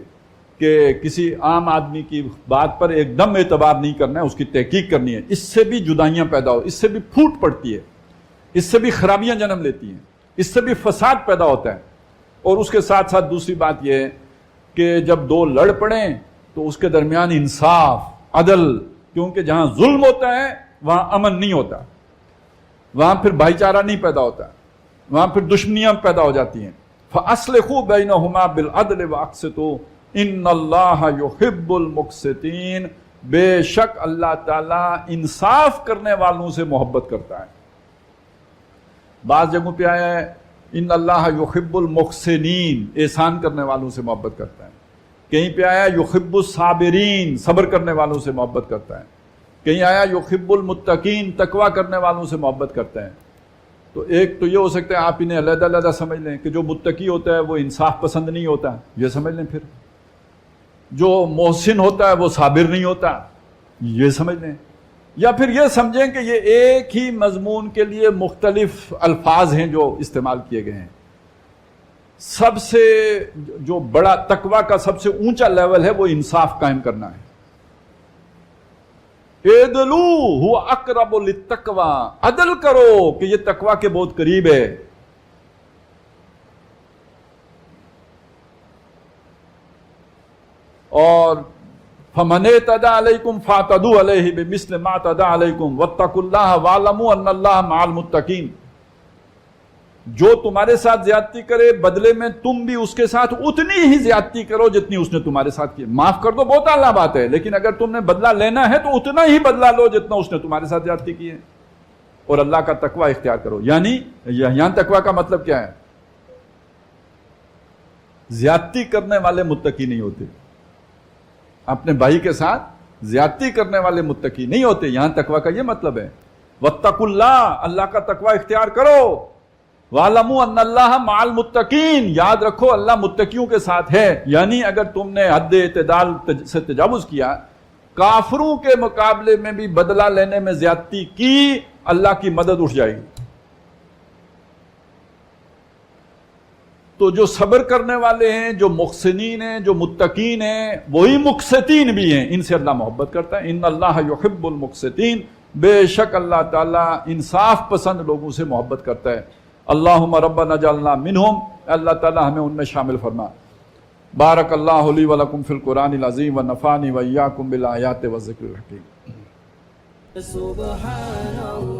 کہ کسی عام آدمی کی بات پر ایک دم اعتبار نہیں کرنا ہے، اس کی تحقیق کرنی ہے۔ اس سے بھی جدائیاں پیدا ہو، اس سے بھی پھوٹ پڑتی ہے، اس سے بھی خرابیاں جنم لیتی ہیں، اس سے بھی فساد پیدا ہوتا ہے۔ اور اس کے ساتھ ساتھ دوسری بات یہ ہے کہ جب دو لڑ پڑیں تو اس کے درمیان انصاف، عدل، کیونکہ جہاں ظلم ہوتا ہے وہاں امن نہیں ہوتا، وہاں پھر بھائی چارہ نہیں پیدا ہوتا، وہاں پھر دشمنیاں پیدا ہو جاتی ہیں۔ فَأَصْلِحُوا بَيْنَهُمَا بِالْعَدْلِ وَأَقْسِطُوا إِنَّ اللَّهَ يُحِبُّ الْمُقْسِطِينَ، بے شک اللہ تعالیٰ انصاف کرنے والوں سے محبت کرتا ہے۔ بعض جگہوں پہ آیا ہے ان اللہ یحب المحسنین، احسان کرنے والوں سے محبت کرتا ہے۔ کہیں پہ آیا یحب الصابرین، صبر کرنے والوں سے محبت کرتا ہے۔ کہیں آیا یحب المتقین، تقوی کرنے والوں سے محبت کرتا ہے۔ تو ایک تو یہ ہو سکتا ہے آپ انہیں علیحدہ علیحدہ سمجھ لیں کہ جو متقی ہوتا ہے وہ انصاف پسند نہیں ہوتا، یہ سمجھ لیں۔ پھر جو محسن ہوتا ہے وہ صابر نہیں ہوتا، یہ سمجھ لیں۔ یا پھر یہ سمجھیں کہ یہ ایک ہی مضمون کے لیے مختلف الفاظ ہیں جو استعمال کیے گئے ہیں۔ سب سے جو بڑا تقوی کا سب سے اونچا لیول ہے وہ انصاف قائم کرنا ہے۔ اعدلوا هو اقرب للتقوی، عدل کرو کہ یہ تقوی کے بہت قریب ہے۔ اور فَمَنِ اعْتَدَىٰ عَلَيْكُمْ فَاعْتَدُوا عَلَيْهِ بِمِثْلِ مَا اعْتَدَىٰ عَلَيْكُمْ وَاتَّقُوا اللَّهَ وَاعْلَمُوا أَنَّ اللَّهَ مَعَ الْمُتَّقِينَ، جو تمہارے ساتھ زیادتی کرے بدلے میں تم بھی اس کے ساتھ اتنی ہی زیادتی کرو جتنی اس نے تمہارے ساتھ کی۔ معاف کر دو بہت اعلیٰ بات ہے، لیکن اگر تم نے بدلہ لینا ہے تو اتنا ہی بدلہ لو جتنا اس نے تمہارے ساتھ زیادتی کی ہے، اور اللہ کا تقوی اختیار کرو۔ یعنی یہاں تقوی کا مطلب کیا ہے؟ زیادتی کرنے والے متقی نہیں ہوتے، اپنے بھائی کے ساتھ زیادتی کرنے والے متقی نہیں ہوتے۔ یہاں تقوی کا یہ مطلب ہے واتقوا اللہ، اللہ کا تقوی اختیار کرو، وَاعْلَمُوا أَنَّ اللَّهَ مَعَ الْمُتَّقِينَ، یاد رکھو اللہ متقیوں کے ساتھ ہے۔ یعنی اگر تم نے حد اعتدال سے تجاوز کیا، کافروں کے مقابلے میں بھی بدلہ لینے میں زیادتی کی، اللہ کی مدد اٹھ جائے گی۔ تو جو صبر کرنے والے ہیں، جو محسنین ہیں، جو متقین ہیں، وہی مقسطین بھی ہیں، ان سے اللہ محبت کرتا ہے۔ ان اللہ یحب المقسطین، بے شک اللہ تعالیٰ انصاف پسند لوگوں سے محبت کرتا ہے۔ اللہم ربنا اجعلنا منہم، اللہ تعالیٰ ہمیں ان میں شامل فرما۔ بارک اللہ لی ولکم فی القرآن العظیم ونفعنی وایاکم بالآیات والذکر الحکیم۔ سبحان اللہ